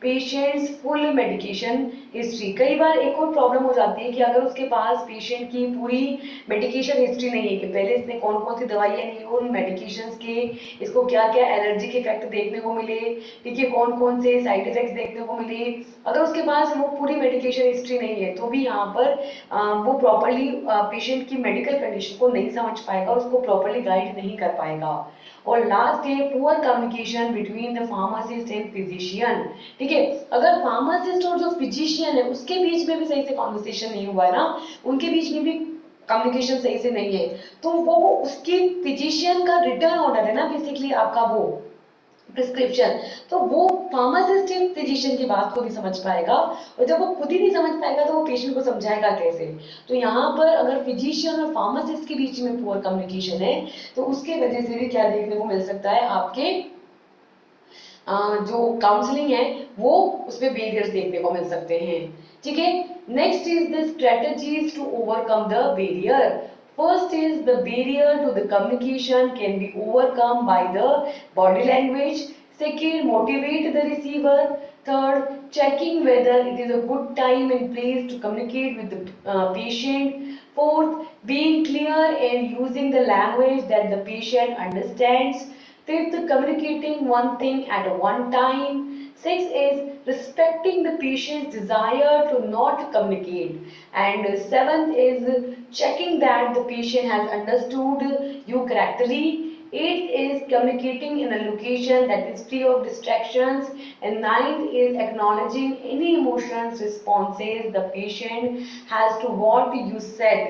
patients full medication history. कई बार एक और प्रॉब्लम हो जाती है कि अगर उसके पास पेशेंट की पूरी मेडिकेशन हिस्ट्री नहीं है कि पहले इसने कौन कौन सी दवाइयां ली, उन मेडिकेशन के इसको क्या क्या एलर्जी के इफेक्ट देखने को मिले, ठीक है, कौन कौन से साइड इफेक्ट्स देखने को मिले, अगर उसके पास वो पूरी मेडिकेशन हिस्ट्री नहीं है तो भी यहाँ पर वो प्रॉपरली पेशेंट की मेडिकल कंडीशन को नहीं समझ पाएगा, उसको प्रॉपरली गाइड नहीं कर पाएगा। पाएगा। और लास्ट है poor communication between the pharmacist and physician. ठीक है, अगर फार्मासिस्ट और जो फिजिशियन है उसके बीच में भी सही से कॉन्वर्सेशन नहीं हुआ है ना, उनके बीच में भी कम्युनिकेशन सही से नहीं है, तो वो उसकी फिजिशियन का रिटर्न ऑर्डर है ना बेसिकली आपका वो प्रिस्क्रिप्शन, तो वो फार्मासिस्ट फिजिशियन की बात को नहीं समझ पाएगा, और जब वो खुद ही नहीं समझ पाएगा तो वो पेशेंट को समझाएगा कैसे। तो यहाँ पर अगर फिजिशियन और फार्मासिस्ट के बीच में पुअर कम्युनिकेशन है तो उसके वजह से भी क्या देखने को मिल सकता है, आपके जो काउंसलिंग है वो उसमें बेरियर्स देखने को मिल सकते हैं। ठीक है, next is the strategies to overcome the barrier. First is the barrier to the communication can be overcome by the body language. Second, motivate the receiver. Third, checking whether it is a good time and place to communicate with the patient. Fourth, being clear and using the language that the patient understands. Fifth, communicating one thing at one time. Sixth is respecting the patient's desire to not communicate. And seventh is checking that the patient has understood you correctly. Eighth is communicating in a location that is free of distractions. And ninth is acknowledging any emotions responses the patient has to what you said.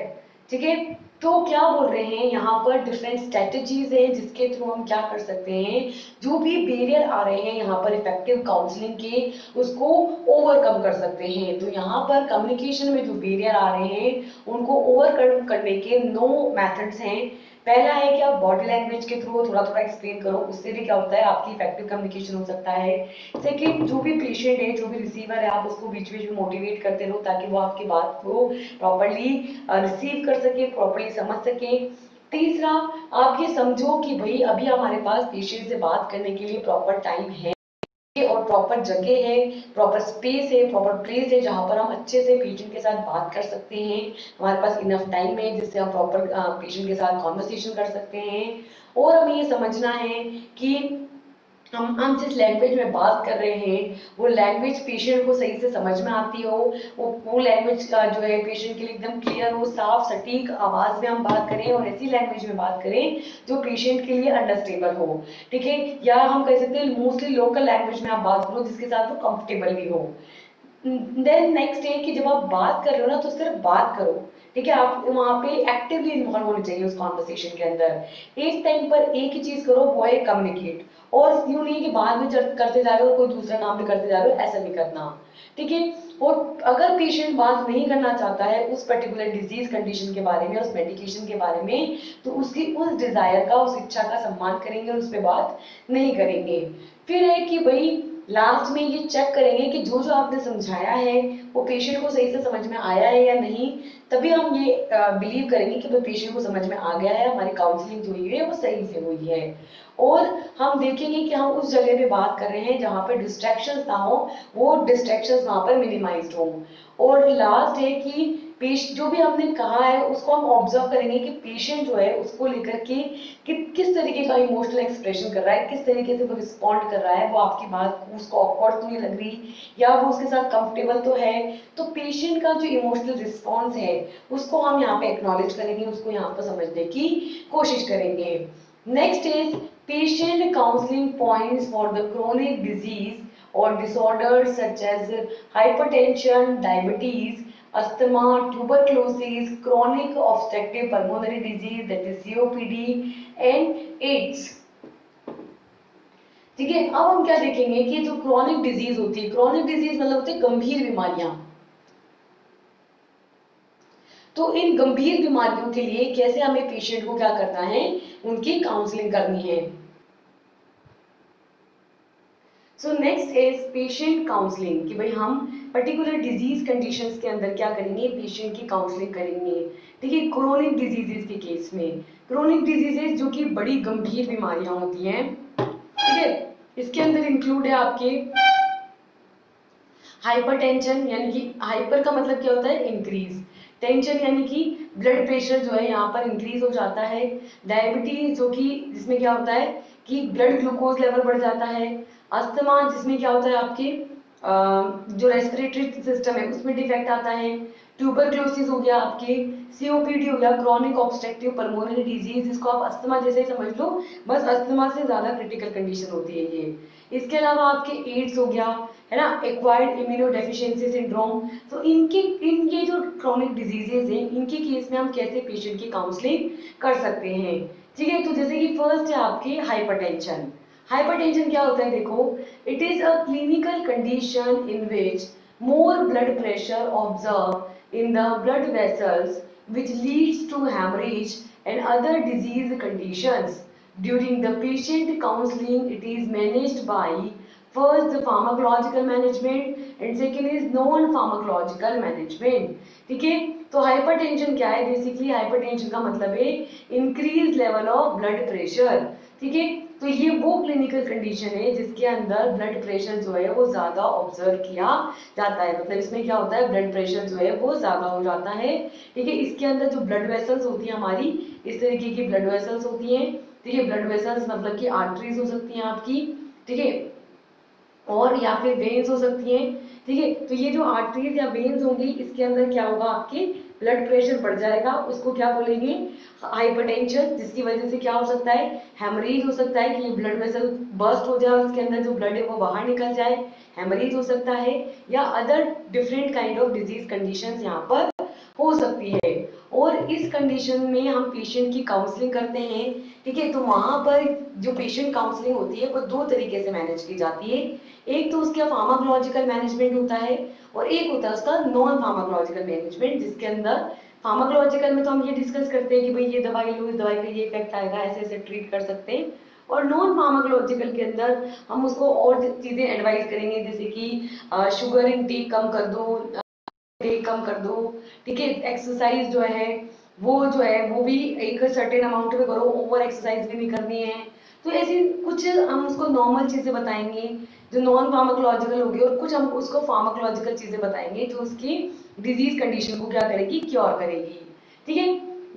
ठीक है, तो क्या बोल रहे हैं यहाँ पर, different strategies हैं जिसके थ्रू हम क्या कर सकते हैं, जो भी बैरियर आ रहे हैं यहाँ पर इफेक्टिव काउंसलिंग के, उसको ओवरकम कर सकते हैं। तो यहाँ पर कम्युनिकेशन में जो बैरियर आ रहे हैं उनको ओवरकम करने के 9 मेथड्स हैं। पहला है कि आप बॉडी लैंग्वेज के थ्रू थोड़ा थोड़ा एक्सप्लेन करो, उससे भी क्या होता है आपकी इफेक्टिव कम्युनिकेशन हो सकता है। सेकंड, जो भी पेशेंट है, जो भी रिसीवर है, आप उसको बीच बीच में मोटिवेट करते रहो ताकि वो आपकी बात को प्रॉपरली रिसीव कर सके, प्रॉपरली समझ सके। तीसरा, आप ये समझो कि भाई अभी हमारे पास पेशेंट से बात करने के लिए प्रॉपर टाइम है और प्रॉपर जगह है, प्रॉपर स्पेस है, प्रॉपर प्लेस है जहां पर हम अच्छे से पेशेंट के साथ बात कर सकते हैं। हमारे पास इनफ टाइम है जिससे हम प्रॉपर पेशेंट के साथ कॉन्वर्सेशन कर सकते हैं। और हमें ये समझना है कि हम जिस लैंग्वेज में बात कर रहे हैं वो लैंग्वेज पेशेंट को सही से समझ में आती हो, वो लैंग्वेज का जो है पेशेंट के लिए एकदम क्लियर हो, साफ सटीक आवाज में हम बात करें और ऐसी लैंग्वेज में बात करें जो पेशेंट के लिए अंडरस्टेबल हो। ठीक है, या हम कह सकते हैं मोस्टली लोकल लैंग्वेज में आप बात करो जिसके साथ वो कंफर्टेबल भी हो। देन नेक्स्ट है कि जब आप बात कर रहे हो ना तो सिर्फ बात करो। ठीक है, आप वहां पे एक्टिवली इन्वॉल्व होने चाहिए उस कॉन्वर्सेशन के अंदर। एक टाइम पर एक ही चीज करो, वो है कम्युनिकेट। और यूं नहीं कि बाद में करते जा रहे हो कोई दूसरा काम भी करते जा रहे हो, ऐसा नहीं करना। ठीक है, और अगर पेशेंट बात नहीं करना चाहता है उस पर्टिकुलर डिजीज कंडीशन के बारे में, उस मेडिकेशन के बारे में, तो उसकी उस डिजायर का, उस इच्छा का सम्मान करेंगे और उस पर बात नहीं करेंगे। फिर है कि भाई लास्ट में ये चेक करेंगे कि जो जो आपने समझाया है वो पेशेंट को सही से समझ में आया है या नहीं, तभी हम ये बिलीव करेंगे कि भाई पेशेंट को समझ में आ गया है, हमारी काउंसलिंग जो हुई है वो सही से हुई है। और हम देखेंगे कि हम उस जगह पे बात कर रहे हैं जहाँ पे डिस्ट्रैक्शंस ना हो, वो डिस्ट्रैक्शंस वहां पर मिनिमाइज्ड हो। और लास्ट है कि जो भी हमने कहा है उसको हम ऑब्जर्व करेंगे कि पेशेंट जो है उसको लेकर के किस तरीके का इमोशनल एक्सप्रेशन कर रहा है, किस तरीके से वो रिस्पॉन्ड कर रहा है, वो आपकी बात उसको ऑकवर्ड तो नहीं लग रही या वो उसके साथ कंफर्टेबल तो है। तो पेशेंट का जो इमोशनल रिस्पॉन्स है उसको हम यहाँ पे एक्नॉलेज करेंगे, उसको यहाँ पर समझने की कोशिश करेंगे। Next is patient counselling points for the chronic disease or disorders such as hypertension, diabetes, asthma, tuberculosis, chronic obstructive pulmonary disease that is COPD and AIDS। ठीक है, अब हम क्या देखेंगे कि जो क्रॉनिक डिजीज होती है, क्रॉनिक डिजीज मतलब होती है गंभीर बीमारियां। तो इन गंभीर बीमारियों के लिए कैसे हमें पेशेंट को क्या करना है, उनकी काउंसलिंग करनी है। सो नेक्स्ट इज पेशेंट काउंसलिंग, कि भाई हम पर्टिकुलर डिजीज कंडीशंस के अंदर क्या करेंगे, पेशेंट की काउंसलिंग करेंगे। ठीक है, क्रोनिक डिजीजेस के केस में, क्रोनिक डिजीजेस जो कि बड़ी गंभीर बीमारियां होती हैं, ठीक है, इसके अंदर इंक्लूड है आपके हाइपरटेंशन, यानी कि हाइपर का मतलब क्या होता है, इंक्रीज, टेंशन यानी कि ब्लड प्रेशर जो है यहाँ पर इंक्रीज हो जाता है, डायबिटीज जो कि जिसमें क्या होता है कि ब्लड ग्लूकोज लेवल बढ़ जाता है, अस्थमा जिसमें क्या होता है आपके जो रेस्पिरेटरी सिस्टम है उसमें डिफेक्ट आता है, ट्यूबरक्लोसिस हो गया आपके, सीओपीडी हो गया, क्रॉनिक ऑब्स्ट्रक्टिव पल्मोनरी डिजीज, इसको आप अस्थमा जैसे ही समझ लो, बस अस्थमा से ज्यादा क्रिटिकल कंडीशन होती है ये। इसके अलावा आपके एड्स हो गया, है ना, एक्वायर्ड इम्यूनोडेफिशिएंसी सिंड्रोम। तो इनके जो क्रॉनिक डिजीजेज हैं, इनके केस में हम कैसे पेशेंट की काउंसलिंग कर सकते हैं। ठीक है, तो जैसे कि फर्स्ट है आपकी हाइपरटेंशन। हाइपरटेंशन क्या होता है देखो, it is a clinical condition in which more blood pressure observed in the blood vessels, which leads to hemorrhage and other disease conditions. During the patient counseling, it is managed by first the pharmacological management and second is non-pharmacological management. ठीक है, तो hypertension क्या है, basically hypertension का मतलब है increase level of blood pressure. ठीक है, तो ये वो क्लिनिकल कंडीशन है जिसके अंदर ब्लड प्रेशर जो है वो ज्यादा ऑब्जर्व किया जाता है। मतलब इसमें क्या होता है, ब्लड प्रेशर जो है वो ज्यादा हो जाता है। ठीक है, इसके अंदर जो ब्लड वेसल्स होती है हमारी, इस तरीके की ब्लड वेसल्स होती हैं। ठीक है, ब्लड वेसल्स मतलब कि आर्टरीज हो सकती हैं आपकी, ठीक है, और या फिर वेन्स हो सकती हैं। ठीक है, तो ये जो आर्टरीज या वेन्स होंगी, इसके अंदर क्या होगा, आपके ब्लड प्रेशर बढ़ जाएगा, उसको क्या बोलेंगे, हाइपरटेंशन, जिसकी वजह से क्या हो सकता है, हेमरेज हो सकता है कि ये ब्लड वेसल बर्स्ट हो जाए और इसके अंदर जो ब्लड है वो बाहर निकल जाए, हेमरेज हो सकता है, या other different kind of disease conditions यहाँ पर हो सकती है। और इस कंडीशन में हम पेशेंट की काउंसलिंग करते हैं। ठीक है, तो वहां पर जो पेशेंट काउंसलिंग होती है वो दो तरीके से मैनेज की जाती है। एक तो उसका फार्माकोलॉजिकल मैनेजमेंट होता है और एक होता है उसका नॉन फार्माकोलॉजिकल मैनेजमेंट, जिसके अंदर फार्माकोलॉजिकल में तो हम ये डिस्कस करते हैं कि भाई ये दवाई लो, इस दवाई का ये इफेक्ट आएगा, ऐसे ऐसे ट्रीट कर सकते हैं। और नॉन फार्माकोलॉजिकल के अंदर हम उसको और चीजें एडवाइस करेंगे, जैसे कि शुगर इनटेक कम कर दो, वेट कम कर दो। ठीक है, एक्सरसाइज जो है वो भी एक सर्टेन अमाउंट में करो, ओवर एक्सरसाइज भी नहीं करनी है। तो ऐसी कुछ हम उसको नॉर्मल चीजें बताएंगे जो नॉन फार्माकोलॉजिकल होगी, और कुछ हम उसको फार्माकोलॉजिकल चीजें बताएंगे जो उसकी डिजीज कंडीशन को क्या करेगी, क्योर करेगी। ठीक है,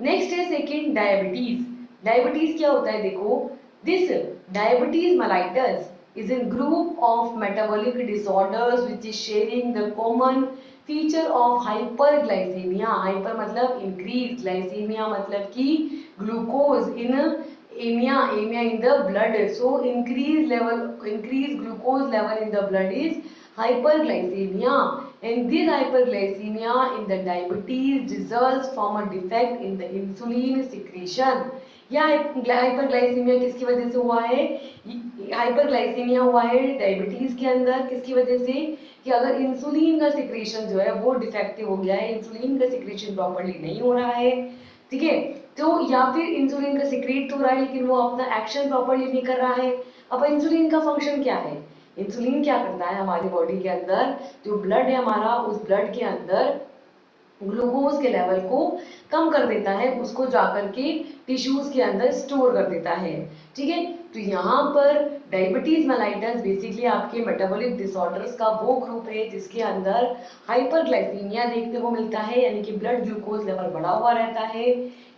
नेक्स्ट है सेकेंड डायबिटीज। डायबिटीज क्या होता है देखो, this diabetes mellitus is a group of metabolic disorders which is sharing the common feature of hyperglycaemia. Hyper मतलब इंक्रीज, ग्लाइसीमिया मतलब कि glucose in एमिया, एमिया in the blood, so increase glucose level in the blood is hyperglycemia, and this hyperglycemia in the diabetes results from a defect in the insulin secretion। या hyperglycaemia किसकी वजह से हुआ है, hyperglycaemia हुआ है डायबिटीज के अंदर, किसकी वजह से, कि अगर इंसुलिन का सिक्रेशन जो है वो डिफेक्टिव हो गया है, इंसुलिन का सिक्रेशन प्रॉपर्ली नहीं हो रहा है। ठीक है, तो या फिर इंसुलिन का सिक्रेट हो रहा है लेकिन वो अपना एक्शन प्रॉपर्ली नहीं कर रहा है। अब इंसुलिन का फंक्शन क्या है, इंसुलिन क्या करता है हमारी बॉडी के अंदर, जो ब्लड है हमारा, उस ब्लड के अंदर ग्लूकोज के लेवल को कम कर देता है, उसको जाकर के टिश्यूज के अंदर स्टोर कर देता है। ठीक है, तो यहाँ पर डायबिटीज मेलाइटस बेसिकली आपके मेटाबॉलिक डिसऑर्डर्स का वो ग्रुप है जिसके अंदर हाइपरग्लाइसीमिया देखने को मिलता है, यानी कि ब्लड ग्लूकोज लेवल बढ़ा हुआ रहता है।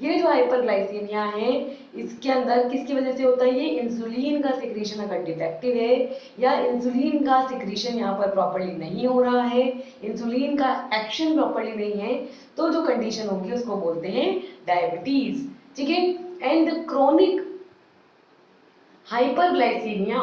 ये जो हाइपरग्लाइसीमिया है, इसके अंदर किसकी वजह से होता है, ये इंसुलिन का सिक्रीशन अगर डिफेक्टिव है या इंसुलिन का सिक्रीशन यहाँ पर प्रॉपर्ली नहीं हो रहा है, इंसुलिन का एक्शन प्रॉपर्ली नहीं है, तो जो कंडीशन होगी उसको बोलते हैं डायबिटीज। ठीक है, and chronic hyperglycemia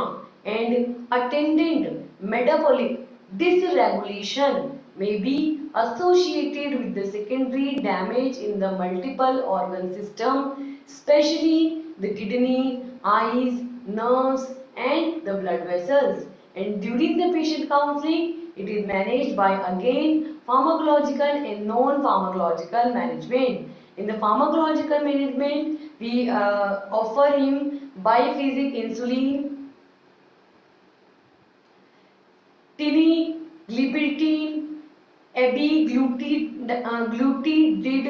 and attendant metabolic dysregulation may be associated with the secondary damage in the multiple organ system, especially the kidney, eyes, nerves and the blood vessels. And during the patient counseling, it is managed by again pharmacological and non-pharmacological management. In the pharmacological management, we offer him biphasic insulin, tinigliptin, glutidid,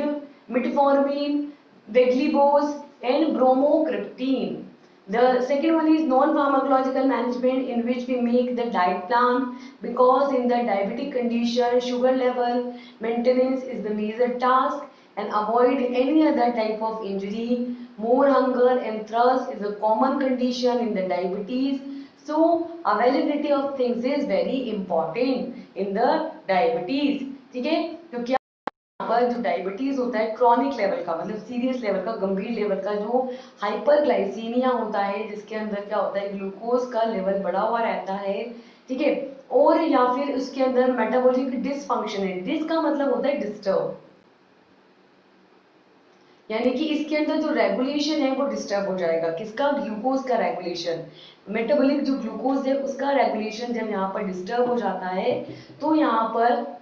metformin, veglibose and bromocriptine. The second one is non-pharmacological management, in which we make the diet plan, because in the diabetic condition sugar level maintenance is the major task, and avoid any other type of injury. More hunger and thirst is a common condition in the diabetes, so availability of things is very important in the diabetes। ठीक है, तो क्या पर जो diabetes होता है chronic level का, मतलब सीरियस लेवल का, गंभीर लेवल का, जो हाइपरग्लाइसीमिया होता है, जिसके अंदर क्या होता है, ग्लूकोज का लेवल बढ़ा हुआ रहता है, ठीक है, और या फिर उसके अंदर मेटाबॉलिक डिसफंक्शन है। डिस का मतलब होता है डिस्टर्ब, यानी कि इसके अंदर जो रेगुलेशन है वो डिस्टर्ब हो जाएगा। किसका? ग्लूकोज का रेगुलेशन, मेटाबॉलिक जो ग्लूकोज है उसका रेगुलेशन जब यहाँ पर डिस्टर्ब हो जाता है तो यहाँ पर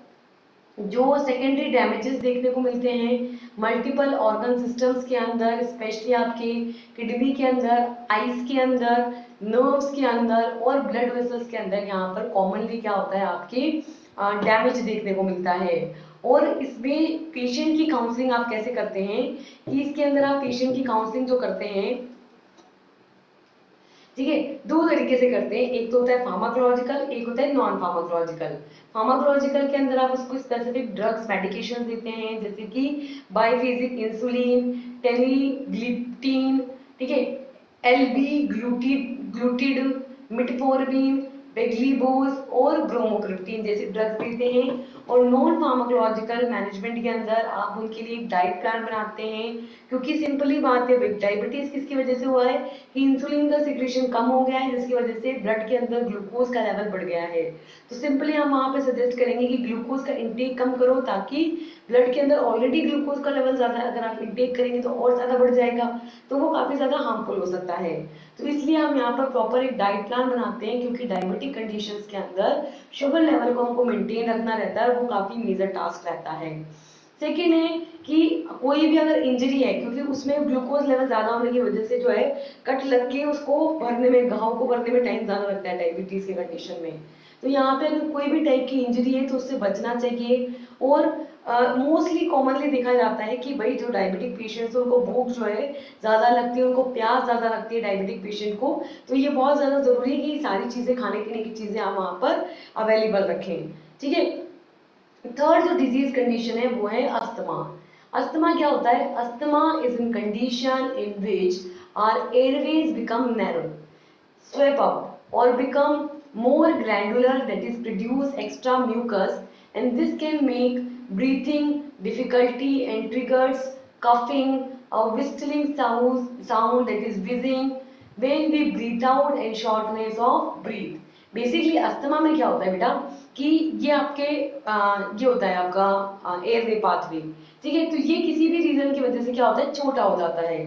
जो सेकेंडरी डैमेजेस देखने को मिलते हैं मल्टीपल ऑर्गन सिस्टम्स के अंदर, स्पेशली आपके किडनी के अंदर, आइस के अंदर, नर्व्स के अंदर और ब्लड वेसल्स के अंदर, यहाँ पर कॉमनली क्या होता है, आपके डैमेज देखने को मिलता है। और इसमें पेशेंट की काउंसलिंग आप कैसे करते हैं कि इसके अंदर आप पेशेंट की काउंसलिंग जो करते हैं, ठीक है, दो तरीके से करते हैं। एक तो होता है फार्माकोलॉजिकल, एक होता है नॉन फार्माकोलॉजिकल। फार्माकोलॉजिकल के अंदर आप उसको स्पेसिफिक ड्रग्स मेडिकेशन देते हैं, जैसे कि बाइफेजिक इंसुलिन, टेलीग्लिप्टीन, ठीक है, एलबी ग्लूटिड, मिटफॉर्मिन, बेगलीबोज और ब्रोमोक्रिप्टीन जैसे ड्रग्स देते हैं। और नॉन फार्माकोलॉजिकल मैनेजमेंट के अंदर आप उनके लिए एक डाइट प्लान बनाते हैं, क्योंकि सिंपली बात है, डायबिटीज किसकी वजह से हुआ है कि इंसुलिन का सिक्रेशन कम हो गया है, जिसकी वजह से ब्लड के अंदर ग्लूकोज का लेवल बढ़ गया है। तो सिंपली हम वहां पे सजेस्ट करेंगे कि ग्लूकोज का इंटेक कम करो, ताकि ब्लड के अंदर ऑलरेडी ग्लूकोज का लेवल ज्यादा है, अगर आप इंटेक करेंगे तो और ज्यादा बढ़ जाएगा, तो वो काफी ज्यादा हार्मफुल हो सकता है। तो इसलिए हम यहाँ पर प्रॉपर एक डाइट प्लान बनाते हैं, क्योंकि डायबिटिक कंडीशंस के अंदर शुगर लेवल को हमको मेंटेन रखना रहता है, वो काफी मेजर टास्क रहता है। सेकेंड है कि कोई भी अगर इंजरी है, क्योंकि उसमें ग्लूकोज लेवल ज्यादा होने की वजह से जो है कट लग के उसको भरने में, घाव को भरने में टाइम ज्यादा लगता है डायबिटीज के कंडीशन में। तो यहाँ पे अगर कोई भी टाइप की इंजरी है तो उससे बचना चाहिए। और मोस्टली कॉमनली देखा जाता है कि भाई जो डायबिटिक पेशेंट्स है उनको भूख जो है ज्यादा लगती है, उनको प्यास ज्यादा लगती है डायबिटिक पेशेंट को। तो ये बहुत ज्यादा जरूरी है कि सारी चीजें, खाने पीने की चीजें हम वहां पर अवेलेबल रखें, ठीक है। थर्ड जो डिजीज कंडीशन है वो है अस्थमा। अस्थमा क्या होता है? Asthma is an condition in which our airways become narrow, swell up or become more granular, that is produce extra mucus, and this can make breathing difficulty and triggers coughing, a whistling sound that is wheezing when we breathe out and shortness of breath. Basically asthma में क्या होता है बेटा कि ये आपके ये होता है आपका एयरवे पाथवे, ठीक है। तो ये किसी भी रीजन की वजह से क्या होता है, छोटा हो जाता है।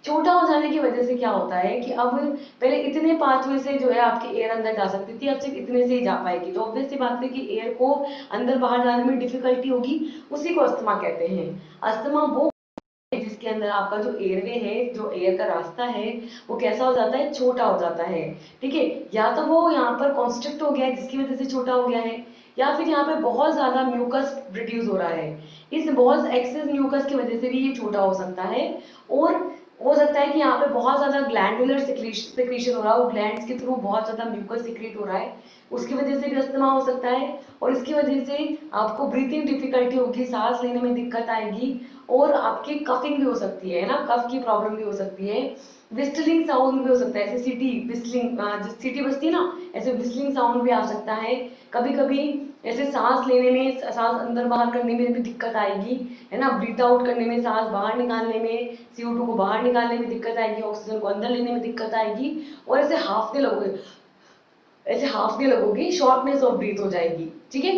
छोटा हो जाने की वजह से क्या होता है कि अब पहले इतने पाथवे से जो है आपके एयर अंदर जा सकती थी, अब सिर्फ इतने से ही जा पाएगी, तो ऑब्वियस सी बात है कि एयर को अंदर बाहर जाने में डिफिकल्टी होगी, उसी को अस्थमा कहते हैं। अस्थमा वो जिसके अंदर आपका जो एयरवे है, जो एयर का रास्ता है, वो कैसा हो जाता है, छोटा हो जाता है, ठीक है। या तो वो यहाँ पर कॉन्स्ट्रिक्ट हो गया है जिसकी वजह से छोटा हो गया है, या फिर यहाँ पे बहुत ज्यादा म्यूकस प्रोड्यूस हो रहा है, इस बहुत एक्सेस म्यूकस की वजह से भी ये छोटा हो सकता है। और हो सकता है कि यहाँ पे बहुत ज्यादा ग्लैंडुलर सिक्रीशन हो रहा हो, ग्लैंड्स के थ्रू बहुत ज्यादा म्यूकस सिक्रीट हो रहा है, उसकी वजह से भी अस्थमा हो सकता है। और इसकी वजह से आपको ब्रीथिंग डिफिकल्टी होगी, सांस लेने में दिक्कत आएगी, और आपकी कफिंग भी हो सकती है ना, कफ की प्रॉब्लम भी हो सकती है, विस्टलिंग साउंड भी हो सकता है, ऐसे सीटी विस्टलिंग, सीटी बजती है ना, ऐसे विस्टलिंग साउंड भी आ सकता है। कभी कभी ऐसे सांस लेने में, सांस अंदर बाहर करने में भी दिक्कत आएगी, है ना, ब्रीथ आउट करने में, सांस बाहर निकालने में, CO2 को बाहर निकालने में दिक्कत आएगी, ऑक्सीजन को अंदर लेने में दिक्कत आएगी, और ऐसे हाफने लगोगे, ऐसे हाफने लगोगी, शॉर्टनेस ऑफ ब्रीथ हो जाएगी, ठीक है।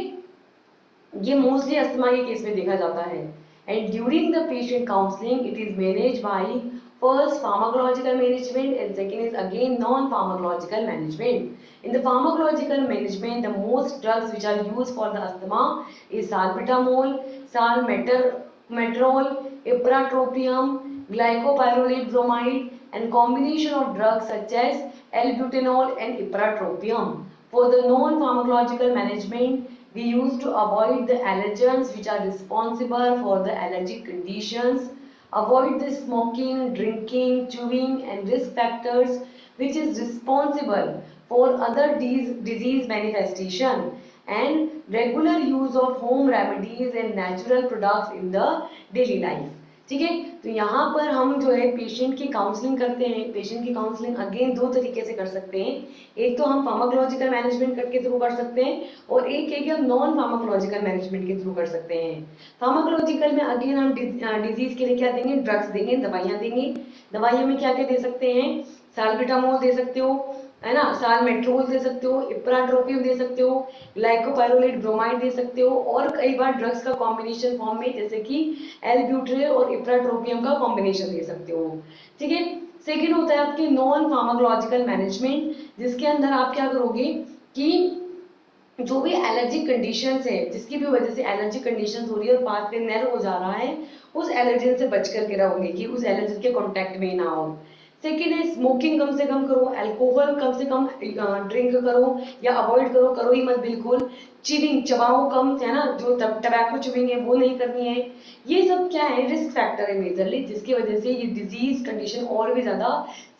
ये मोस्टली अस्थमा के केस में देखा जाता है। And during the patient counselling it is manage by first pharmacological management and second is again non-pharmacological management. In the pharmacological management, the most drugs which are used for the asthma is salbutamol, salmeterol, ipratropium, glycopyrrolate bromide, and combination of drugs such as albuterol and ipratropium. For the non-pharmacological management, we use to avoid the allergens which are responsible for the allergic conditions, avoid the smoking, drinking, chewing and risk factors which is responsible for other disease manifestation, and regular use of home remedies and natural products in the daily life. ठीक है। तो यहाँ पर हम जो है patient की counselling करते हैं। पेशेंट की काउंसलिंग अगेन दो तरीके से कर सकते हैं, एक तो हम फार्माकोलॉजिकल मैनेजमेंट के थ्रू कर सकते हैं और एक है कि हम नॉन फार्माकोलॉजिकल मैनेजमेंट के थ्रू कर सकते हैं। फार्माकोलॉजिकल में अगेन हम डिजीज के लिए क्या देंगे, ड्रग्स देंगे, दवाइयाँ देंगे। दवाइयों में क्या क्या दे सकते हैं, साल्बिटामोल दे सकते हो, है ना, सालमेट्रोल दे सकते हो, इप्राट्रोपियम दे सकते हो, ग्लाइकोपाइरोलेट ब्रोमाइड दे सकते हो, और कई बार ड्रग्स का कॉम्बिनेशन फॉर्म में जैसे कि एल्ब्यूट्रिल और इप्राट्रोपियम का कॉम्बिनेशन दे सकते हो। ठीक है। सेकेंड होता है आपके नॉन फार्माकोलॉजिकल मैनेजमेंट, जिसके अंदर आप क्या करोगे कि जो भी एलर्जिक कंडीशंस है, जिसकी भी वजह से एलर्जिक कंडीशंस हो रही है और पाथवे नैरो हो जा रहा है, उस एलर्जन से बच करके रहोगे कि उस एलर्जन के कांटेक्ट में ना हो। सेकेंड है स्मोकिंग कम से कम करो, अल्कोहल कम से कम ड्रिंक करो या अवॉइड करो, करो ही मत बिल्कुल। चिविंग चबाओ कम, है ना, जो टबैको चिविंग है वो नहीं करनी है। ये सब क्या है, रिस्क फैक्टर है मेजरली, जिसकी वजह से ये डिजीज कंडीशन और भी ज्यादा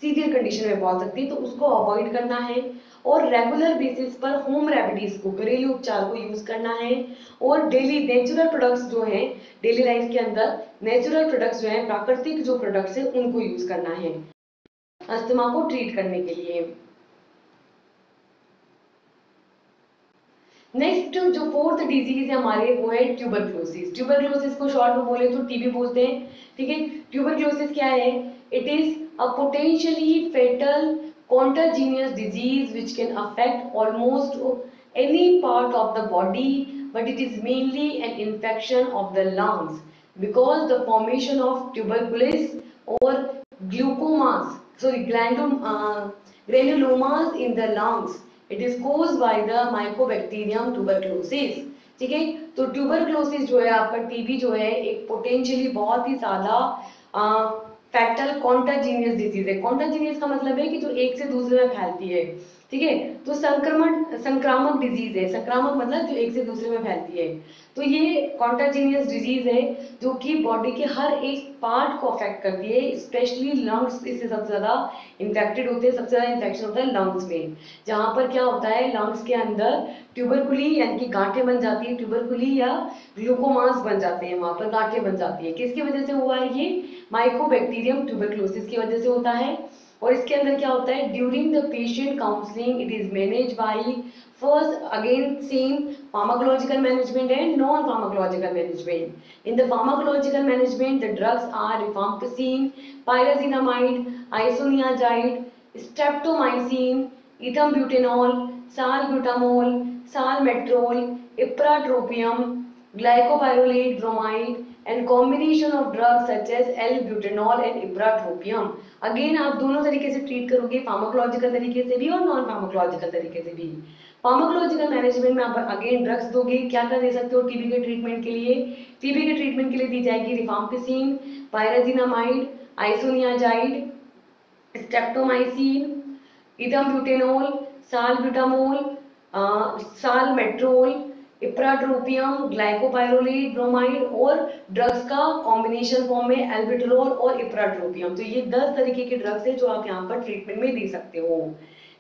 सीवियर कंडीशन में पहुंच सकती है, तो उसको अवॉइड करना है। और रेगुलर बेसिस पर होम रेमेडीज को, घरेलू उपचार को यूज करना है। और डेली नेचुरल प्रोडक्ट्स जो हैं, डेली लाइफ के अंदर नेचुरल प्रोडक्ट्स जो हैं, प्राकृतिक जो प्रोडक्ट्स हैं, उनको यूज करना है अस्थमा को ट्रीट करने के लिए। नेक्स्ट जो फोर्थ डिजीज है हमारे, वो है ट्यूबरक्लोसिस। ट्यूबरक्लोसिस को शॉर्ट में बोले तो टीबी बोलते हैं। ठीक है। ट्यूबरक्लोसिस क्या है, it is a potentially fatal contagious disease which can affect almost any part of the body, but it is mainly an infection of the lungs because the formation of tuberculosis or glucomas, sorry, granulomas in the lungs, it is caused by the mycobacterium tuberculosis। ठीक है। तो tuberculosis जो है आपका, TB जो है, एक potentially बहुत ही ज्यादा फैटल कॉन्टाजीनियस डिजीज है। कॉन्टाजीनियस का मतलब है कि जो एक से दूसरे में फैलती है। ठीक है। तो संक्रामक डिजीज है, संक्रामक मतलब जो एक से दूसरे में फैलती है। तो ये कॉन्टाजीनियस डिजीज है जो कि बॉडी के हर एक पार्ट को अफेक्ट करती है, स्पेशली लंग्स इससे सबसे ज्यादा इन्फेक्टेड होते हैं। सबसे ज्यादा इन्फेक्शन होता है लंग्स में, जहां पर क्या होता है, लंग्स के अंदर ट्यूबरकुली यानी कि गांठें बन जाती है, ट्यूबरकुली या ग्लूकोमास बन जाते हैं, वहां पर गांठें बन जाती है। किसकी वजह से हुआ है ये, माइकोबैक्टीरियम ट्यूबरक्लोसिस की वजह से होता है। और इसके अंदर क्या होता है, during the patient counselling it is manage by first again same pharmacological management and non-pharmacological management. In the pharmacological management, the drugs are rifampicin, pyrazinamide, isoniazid, streptomycin, ethambutol, salbutamol, salmetrol, ipratropium, glycopyrrolate bromide, and combination of drugs such as L-butanol and ipratropium. Again आप दोनों तरीके से treat करोगे, pharmacological तरीके से भी और non pharmacological तरीके से भी। फार्माकोलॉजिकल मैनेजमेंट में आप अगेन ड्रग्स दोगे, क्या क्या दे सकते हो टीबी के ट्रीटमेंट के लिए, टीबी के ट्रीटमेंट के लिए दी जाएगी rifampicin, pyrazinamide, isoniazid, streptomycin, ethambutol, salbutamol, salmeterol, ipratropium, glycopyrrolate bromide, और ड्रग्स का कॉम्बिनेशन फॉर्म में एल्बिट्रोल और इप्राट्रोपियम। तो ये 10 तरीके के ड्रग्स है जो आप यहाँ पर ट्रीटमेंट में दे सकते हो।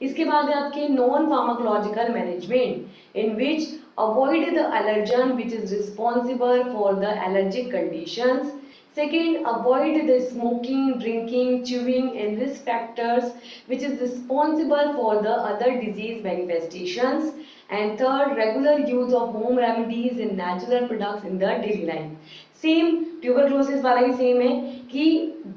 इसके बाद है आपके non pharmacological management, in which avoid the allergen which is responsible for the allergic conditions. Second, avoid the smoking, drinking, chewing and risk factors which is responsible for the other disease manifestations. And third, regular use of home remedies and natural products in the daily life. Same tuberculosis वाला ही same है कि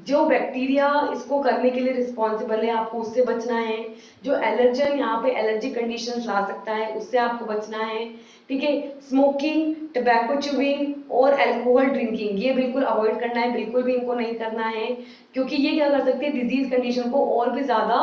जो bacteria इसको करने के लिए responsible है, आपको उससे बचना है। जो एलर्जन यहाँ पे एलर्जिक कंडीशंस ला सकता है, उससे आपको बचना है। ठीक है। स्मोकिंग, टबैको च्यूइंग और अल्कोहल ड्रिंकिंग ये बिल्कुल अवॉइड करना है, बिल्कुल भी इनको नहीं करना है, क्योंकि ये क्या कर सकते हैं, डिजीज कंडीशन को और भी ज्यादा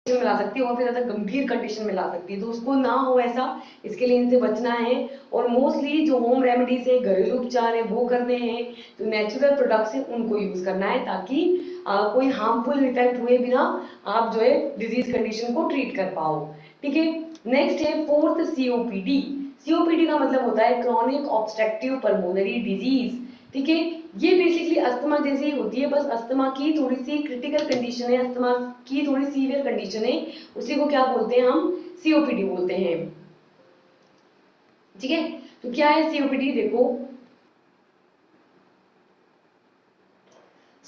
में ला सकती है, और फिर ज्यादा गंभीर कंडीशन में ला सकती है। तो उसको ना हो ऐसा, इसके लिए इनसे बचना है। और मोस्टली जो होम रेमेडीज है, घरेलू उपचार है, वो करने हैं। जो नेचुरल प्रोडक्ट्स है उनको यूज करना है, ताकि कोई हार्मफुल इफेक्ट हुए बिना आप जो है डिजीज कंडीशन को ट्रीट कर पाओ। ठीक है। नेक्स्ट है फोर्थ, सीओपीडी। सीओपीडी का मतलब होता है क्रॉनिक ऑब्स्ट्रक्टिव पल्मोनरी डिजीज। ठीक है। ये बेसिकली अस्थमा जैसी ही होती है, बस अस्थमा की थोड़ी सी क्रिटिकल कंडीशन है, अस्थमा की थोड़ी सीवियर कंडीशन है, उसी को क्या बोलते हैं, हम सीओपीडी बोलते हैं। ठीक है। तो क्या है सीओपीडी, देखो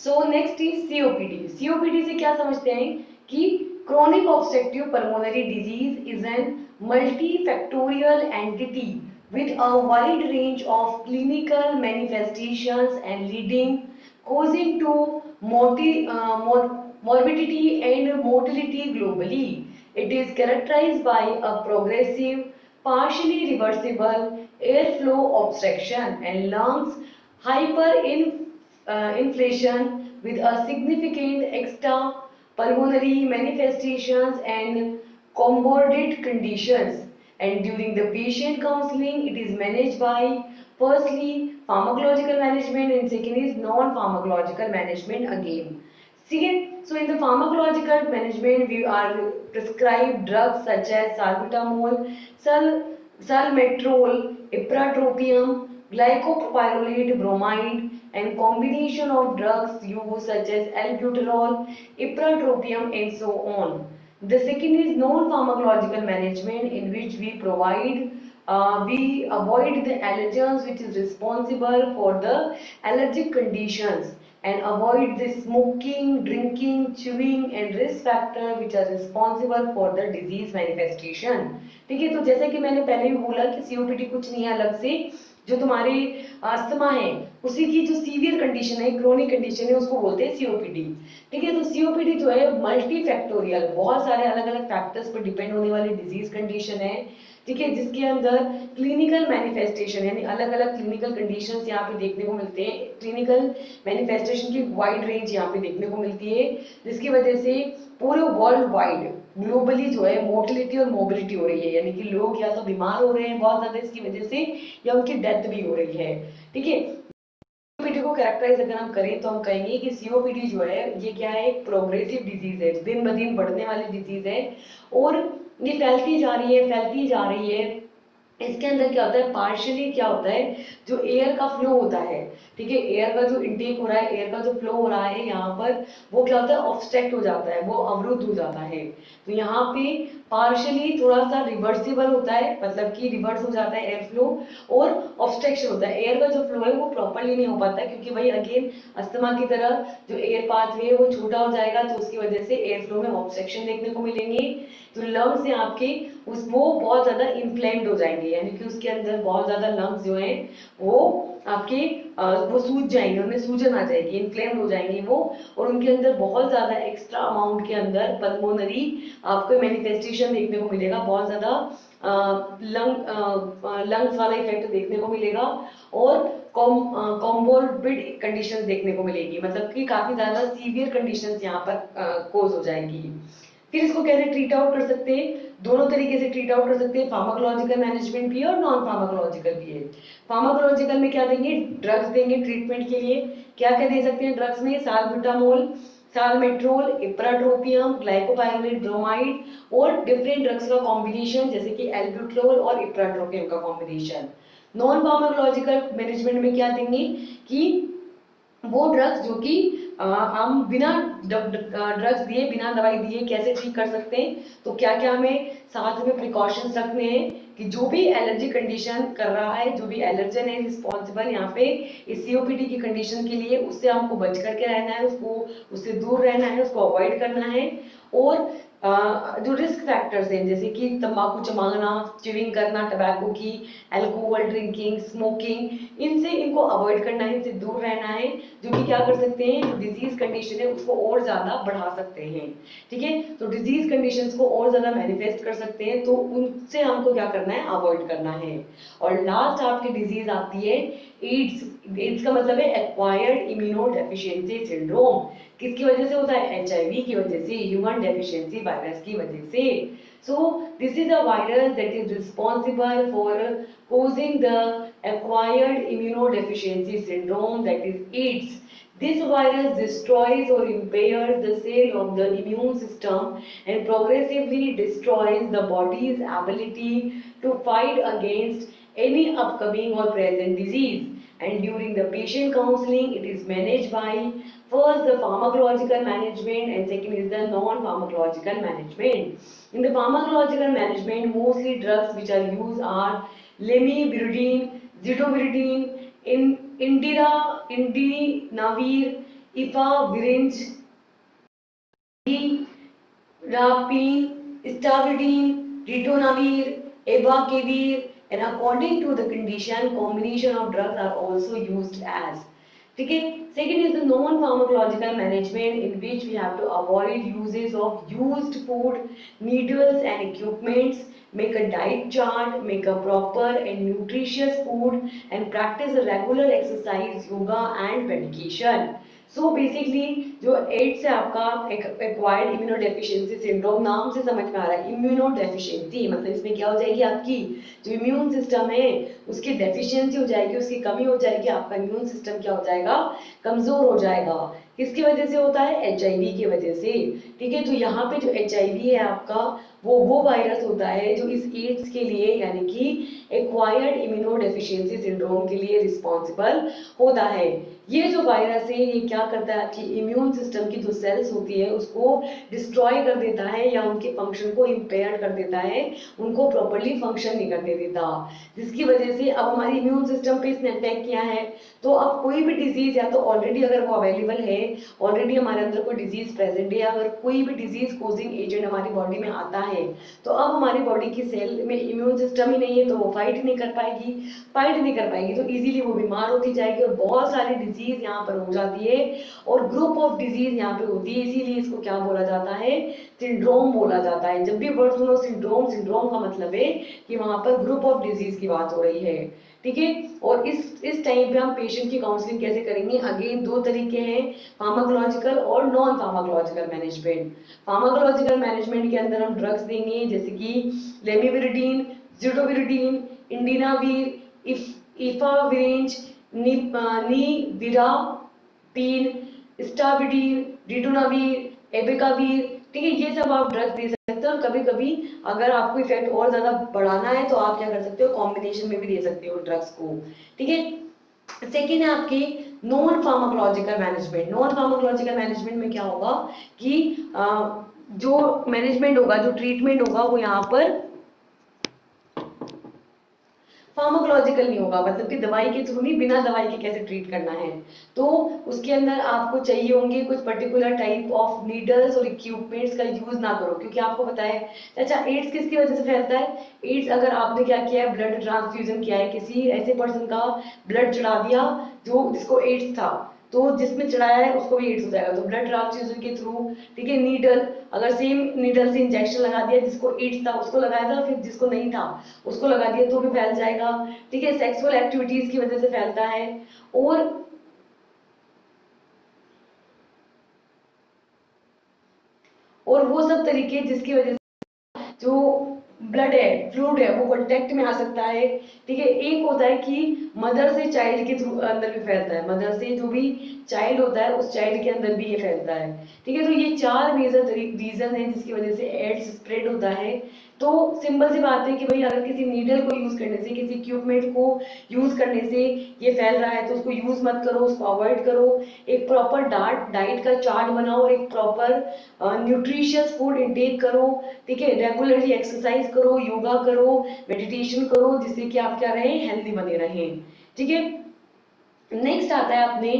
सो नेक्स्ट इज सीओपीडी। सीओपीडी से क्या समझते हैं कि chronic obstructive pulmonary disease is an multifactorial entity with a wide range of clinical manifestations and leading causing to morbidity and mortality globally. It is characterized by a progressive, partially reversible airflow obstruction and lungs hyperinflation with a significant extra pulmonary manifestations and comorbid conditions. And during the patient counseling, it is managed by firstly pharmacological management and second is non-pharmacological management again. Second, so in the pharmacological management, we are prescribed drugs such as salbutamol, salmeterol, ipratropium, glycopyrrolate bromide, and combination of drugs used such as albuterol, ipratropium, and so on. The second is non-pharmacological management, in which we avoid the allergens which is responsible for the allergic conditions and avoid the smoking, drinking, chewing and risk factor which are responsible for the disease manifestation. ठीक है, तो जैसे कि मैंने पहले भी बोला कि सीओपीडी कुछ नहीं है अलग से, जो तुम्हारे अस्थमा है उसी की जो सीवियर कंडीशन है, क्रोनिक कंडीशन है, उसको बोलते हैं सीओपीडी। ठीक है, तो सीओपीडी जो है मल्टी फैक्टोरियल, बहुत सारे अलग अलग फैक्टर्स पर डिपेंड होने वाली डिजीज कंडीशन है। ठीक है, जिसके अंदर क्लिनिकल मैनिफेस्टेशन यानी अलग अलग क्लिनिकल कंडीशंस यहाँ पे देखने को मिलते हैं। क्लिनिकल मैनिफेस्टेशन की वाइड रेंज यहाँ पे देखने को मिलती है, जिसकी वजह से पूरे वर्ल्ड वाइड ग्लोबली जो है मोर्टिलिटी और मोबिलिटी हो रही है, यानी कि लोग या तो बीमार हो रहे हैं बहुत ज्यादा इसकी वजह से या उनकी डेथ भी हो रही है। ठीक है, सीओपीडी को कैरेक्टराइज अगर हम करें तो हम कहेंगे कि सीओपीडी जो है ये क्या है, एक प्रोग्रेसिव डिजीज है, दिन ब दिन बढ़ने वाली डिजीज है और ये फैलती जा रही है, फैलती जा रही है। इसके अंदर क्या होता है, पार्शियली क्या होता है, जो एयर का फ्लो होता है, ठीक है, एयर का जो इनटेक हो रहा है, एयर का जो फ्लो हो रहा है यहाँ पर, वो क्या होता है, ऑब्स्ट्रक्ट हो जाता है, वो अवरुद्ध हो जाता है। तो यहाँ पे पार्शियली थोड़ा सा रिवर्सिबल होता है, मतलब कि रिवर्स हो जाता है एयर फ्लो, और ऑब्स्ट्रक्शन होता है, एयर का जो फ्लो है वो प्रॉपरली नहीं हो पाता, क्योंकि भाई अगेन अस्थमा की तरह जो एयर पाथवे है वो छोटा हो जाएगा, तो उसकी वजह से एयर फ्लो में ऑब्स्ट्रक्शन देखने को मिलेंगे। तो लंग्स हैं आपके वो बहुत ज्यादा इन्फ्लेम्ड हो जाएंगे, यानी कि उसके अंदर बहुत ज्यादा लंग्स जो हैं वो आपके वो सूज जाएंगे, उनमें सूजन आ जाएगी, इन्फ्लेम्ड हो जाएंगे वो, और उनके अंदर बहुत ज्यादा एक्स्ट्रा अमाउंट के अंदर पल्मोनरी आपको मैनिफेस्टेशन देखने को मिलेगा, बहुत ज्यादा लंग्स वाला इफेक्ट देखने को मिलेगा और कॉम्बोर्बिड कंडीशंस देखने को मिलेगी, मतलब कि काफी ज्यादा सीवियर कंडीशंस यहाँ पर कोज हो जाएंगी। फिर इसको कैसे ट्रीट आउट कर सकते हैं, दोनों तरीके से ट्रीट आउट कर सकते हैं, फार्माकोलॉजिकल मैनेजमेंट भी है और नॉन फार्माकोलॉजिकल भी है। फार्माकोलॉजिकल में क्या देंगे, ड्रग्स देंगे ट्रीटमेंट के लिए। क्या क्या दे सकते हैं ड्रग्स में, साल्बुटामोल, साल्मेट्रोल, इप्राट्रोपियम, ग्लाइकोपाइरोलेट ब्रोमाइड और डिफरेंट ड्रग्स का कॉम्बिनेशन, जैसे कि एल्ब्यूट्रोल और इप्राट्रोपियम का कॉम्बिनेशन। नॉन फार्माकोलॉजिकल मैनेजमेंट में क्या देंगे कि वो ड्रग्स जो कि हम बिना ड्रग्स दिए, बिना दवाई दिए कैसे ठीक कर सकते हैं, तो क्या क्या हमें साथ में प्रिकॉशंस रखने हैं कि जो भी एलर्जी कंडीशन कर रहा है, जो भी एलर्जन है रिस्पॉन्सिबल यहाँ पे इस सीओपीडी की कंडीशन के लिए, उससे हमको बच करके रहना है, उसको उससे दूर रहना है, उसको अवॉइड करना है। और जो रिस्क फैक्टर्स हैं जैसे कि तंबाकू चबाना, च्युइंग करना टबैको की, अल्कोहल ड्रिंकिंग, स्मोकिंग, इनसे इनको अवॉइड करना है, इनसे दूर रहना है, जो कि क्या कर सकते हैं, जो डिजीज कंडीशन है उसको और ज्यादा बढ़ा सकते हैं। ठीक है, तो डिजीज कंडीशंस को और ज्यादा मैनिफेस्ट कर सकते हैं, तो उनसे हमको क्या करना है, अवॉइड करना है। और लास्ट आपकी डिजीज आती है एड्स। एड्स का मतलब है एक्वायर्ड इम्यूनो डेफिशिएंसी सिंड्रोम। किसकी वजह से होता है, एचआईवी की वजह से, ह्यूमन डेफिशिएंसी वायरस की वजह से। So this is a virus that is responsible for causing the acquired immunodeficiency syndrome, that is AIDS. This virus destroys or impairs the cell of the immune system and progressively destroys the body's ability to fight against any upcoming or present disease. And during the patient counseling, it is managed by first the pharmacological management and second is the non-pharmacological management. In the pharmacological management, mostly drugs which are used are lemivudine, zitoviridine, indinavir, इफाविरिंज, rapine, stavridine, ritonavir, abacavir, and according to the condition, combination of drugs are also used as. Okay. Second is the non-pharmacological management, in which we have to avoid uses of used food, needles and equipments, make a diet chart, make a proper and nutritious food, and practice a regular exercise, yoga and medication. So basically जो ads है आपका acquired immunodeficiency syndrome, नाम से समझ में आ रहा है immunodeficiency, मतलब इसमें क्या हो जाएगी, आपकी जो इम्यून सिस्टम है उसकी डेफिशिएंसी हो जाएगी, उसकी कमी हो जाएगी, आपका इम्यून सिस्टम क्या हो जाएगा, कमजोर हो जाएगा। किसकी वजह से होता है, एचआईवी की वजह से। ठीक है, तो यहाँ पे जो एचआईवी है आपका वो वायरस होता है जो इस एड्स के लिए यानी कि एक्वायर्ड इम्यूनोडेफिशिएंसी सिंड्रोम के लिए रिस्पॉन्सिबल होता है। ये जो वायरस है ये क्या करता है, आपकी इम्यून सिस्टम की जो सेल्स होती है उसको डिस्ट्रॉय कर देता है या उनके फंक्शन को इम्पेयर कर देता है, उनको प्रॉपर्ली फंक्शन नहीं करने देता, जिसकी वजह से अब हमारी इम्यून सिस्टम पे इसने अटैक किया है। तो अब कोई भी डिजीज या तो ऑलरेडी अगर वो अवेलेबल है, ऑलरेडी हमारे अंदर कोई डिजीज प्रेजेंट है, अगर कोई भी डिजीज कोजिंग एजेंट हमारी बॉडी में आता है, तो अब हमारी बॉडी की सेल में इम्यून सिस्टम ही नहीं है तो वो फाइट नहीं कर पाएगी, तो इजीली वो बीमार होती जाएगी और बहुत सारी डिजीज यहाँ पर हो जाती है और ग्रुप ऑफ डिजीज यहाँ पे होती है, इसीलिए इसको क्या बोला जाता है, सिंड्रोम बोला जाता है। जब भी वर्ड सुनो सिंड्रोम का मतलब है कि वहां पर ग्रुप ऑफ डिजीज की बात हो रही है। ठीक है, और इस टाइम पे हम पेशेंट की काउंसलिंग कैसे करेंगे, अगेन दो तरीके हैं, फार्माकोलॉजिकल और non pharmacological management. Pharmacological management के अंदर हम ड्रग्स देंगे जैसे कि लेमिविरिडीन, जिडोविरिडीन, इंडिनावीर, इफाविरिंज, निविरापीन, स्टाविडीन, रिटोनावीर, एबेकावीर। ठीक है, ये सब आप ड्रग्स दे सकते हो और कभी कभी अगर आपको इफेक्ट और ज्यादा बढ़ाना है तो आप क्या कर सकते हो, कॉम्बिनेशन में भी दे सकते हो ड्रग्स को। ठीक है, सेकेंड है आपके non pharmacological management. Non pharmacological management में क्या होगा कि जो मैनेजमेंट होगा, जो ट्रीटमेंट होगा वो यहाँ पर फार्माकोलॉजिकल नहीं होगा, मतलब कि दवाई के थ्रू नहीं, बिना दवाई के कैसे ट्रीट करना है। तो उसके अंदर आपको चाहिए होंगे कुछ पर्टिकुलर टाइप ऑफ नीडल्स और इक्विपमेंट्स का यूज ना करो, क्योंकि आपको पता है। अच्छा, एड्स किसकी वजह से फैलता है, एड्स अगर आपने क्या किया है, ब्लड ट्रांसफ्यूजन किया है, किसी ऐसे पर्सन का ब्लड चढ़ा दिया जो जिसको एड्स था, तो जिसमें चढ़ाया है उसको भी एड्स हो जाएगा। तो ब्लड ट्रांसफ्यूजन के थ्रू, ठीक है, नीडल, अगर सेम नीडल से इंजेक्शन लगा दिया, जिसको एड्स था उसको लगाया था, फिर जिसको नहीं था उसको लगा दिया तो भी फैल जाएगा। ठीक है, सेक्सुअल एक्टिविटीज की वजह से फैलता है। और वो सब तरीके जिसकी वजह से जो ब्लड है, फ्लूइड है, वो कांटेक्ट में आ सकता है। ठीक है, एक होता है कि मदर से चाइल्ड के थ्रू अंदर भी फैलता है, मदर से जो भी चाइल्ड होता है उस चाइल्ड के अंदर भी ये फैलता है। ठीक है, तो ये चार मेजर रीजन है जिसकी वजह से एड्स स्प्रेड होता है। तो सिंपल सी बात है कि भाई अगर किसी नीडल को यूज करने से, किसी इक्विपमेंट को यूज करने से ये फैल रहा है तो उसको यूज मत करो, उसको अवॉइड करो। एक प्रॉपर डाइट का चार्ट बनाओ और एक प्रॉपर न्यूट्रिशियस फूड इंटेक करो। ठीक है, रेगुलरली एक्सरसाइज करो, योगा करो, मेडिटेशन करो, जिससे कि आप क्या रहे, हेल्दी बने रहें। ठीक है, नेक्स्ट आता है अपने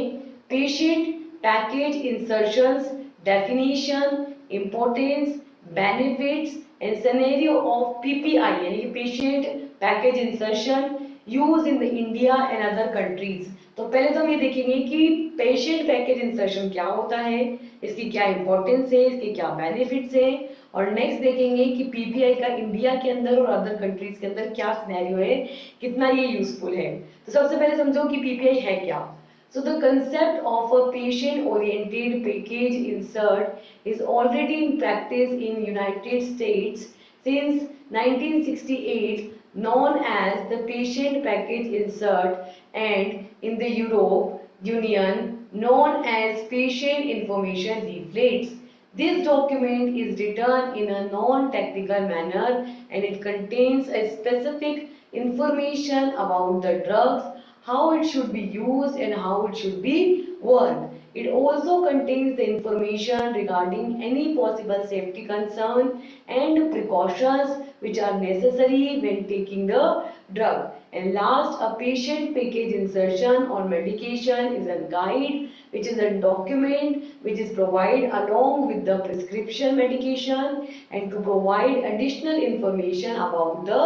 patient package insertions, definition, importance, benefits and scenario of PPI, यानी कि patient package insertion use in the India and other countries. तो पहले तो हम ये देखेंगे कि पेशेंट पैकेज इंसर्शन क्या होता है, इसकी क्या इंपॉर्टेंस है, इसके क्या बेनिफिट्स है, और नेक्स्ट देखेंगे कि पीपीआई का इंडिया के अंदर और अदर कंट्रीज के अंदर क्या सिनेरियो है, कितना ये यूजफुल है। तो सबसे पहले समझो कि पीपीआई है क्या। So the concept of a patient-oriented package insert is already in practice in United States since 1968, known as the patient package insert, and in the Europe Union known as patient information leaflets. This document is written in a non-technical manner and it contains a specific information about the drugs, how it should be used and how it should be worked. It also contains the information regarding any possible safety concern and precautions which are necessary when taking the drug. And last, a patient package insertion or medication is a guide which is a document which is provided along with the prescription medication and to provide additional information about the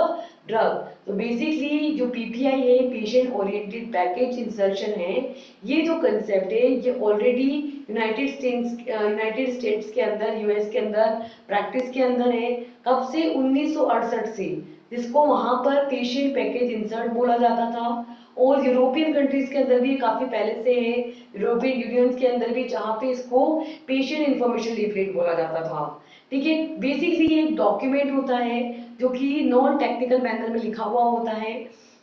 drug. तो basically जो PPI है, patient oriented package insertion है, ये जो concept है ये already United states के अंदर, यूएस के अंदर प्रैक्टिस के अंदर है. कब से? 1968 से, जिसको वहां पर पेशेंट पैकेज इंसर्ट बोला जाता था. और यूरोपियन कंट्रीज के अंदर भी काफी पहले से है, यूरोपियन यूनियन के अंदर भी, जहाँ पे इसको पेशेंट इंफॉर्मेशन लीफलेट बोला जाता था. ठीक है, बेसिकली ये एक डॉक्यूमेंट होता है जो कि नॉन टेक्निकल मैनर में लिखा हुआ होता है.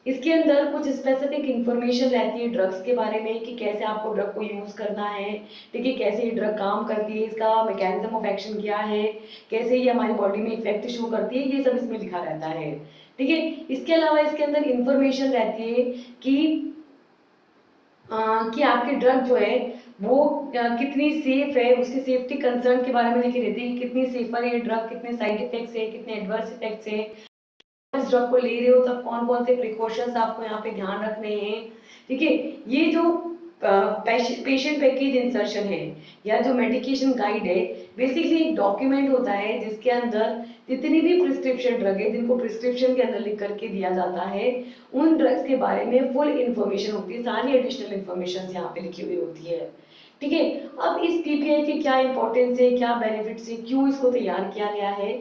इसके अंदर कुछ स्पेसिफिक इंफॉर्मेशन रहती है ड्रग्स के बारे में कि कैसे आपको ड्रग को यूज करना है. ठीक है, कैसे ये ड्रग काम करती है, इसका मैकेनिज्म ऑफ एक्शन क्या है, कैसे ये हमारी बॉडी में इफेक्ट शो करती है, ये सब इसमें लिखा रहता है. ठीक है, इसके अलावा इसके अंदर इंफॉर्मेशन रहती है कि आपकी ड्रग जो है वो कितनी सेफ है, उसके सेफ्टी कंसर्न के बारे में लिखी रहती है, कितनी सेफर है ये ड्रग, कितने साइड इफेक्ट्स है, कितने एडवर्स इफेक्ट्स है, इस ड्रग को ले रहे हो तब कौन कौन से प्रिकॉशंस आपको यहाँ पे ध्यान रखने हैं. ठीक है, ये जो पेशेंट पैकेज इंसर्शन है या जो मेडिकेशन गाइड है, बेसिकली एक डॉक्यूमेंट होता है जिसके अंदर जितनी भी प्रिस्क्रिप्शन ड्रग है जिनको प्रिस्क्रिप्शन के अंदर लिख करके दिया जाता है, उन ड्रग्स के बारे में फुल इंफॉर्मेशन होती है, सारी एडिशनल इंफॉर्मेशन यहाँ पे लिखी हुई होती है. ठीक है, अब इस पीपीआई के क्या इंपॉर्टेंस है, क्या बेनिफिट्स है, क्यों इसको तैयार किया गया है.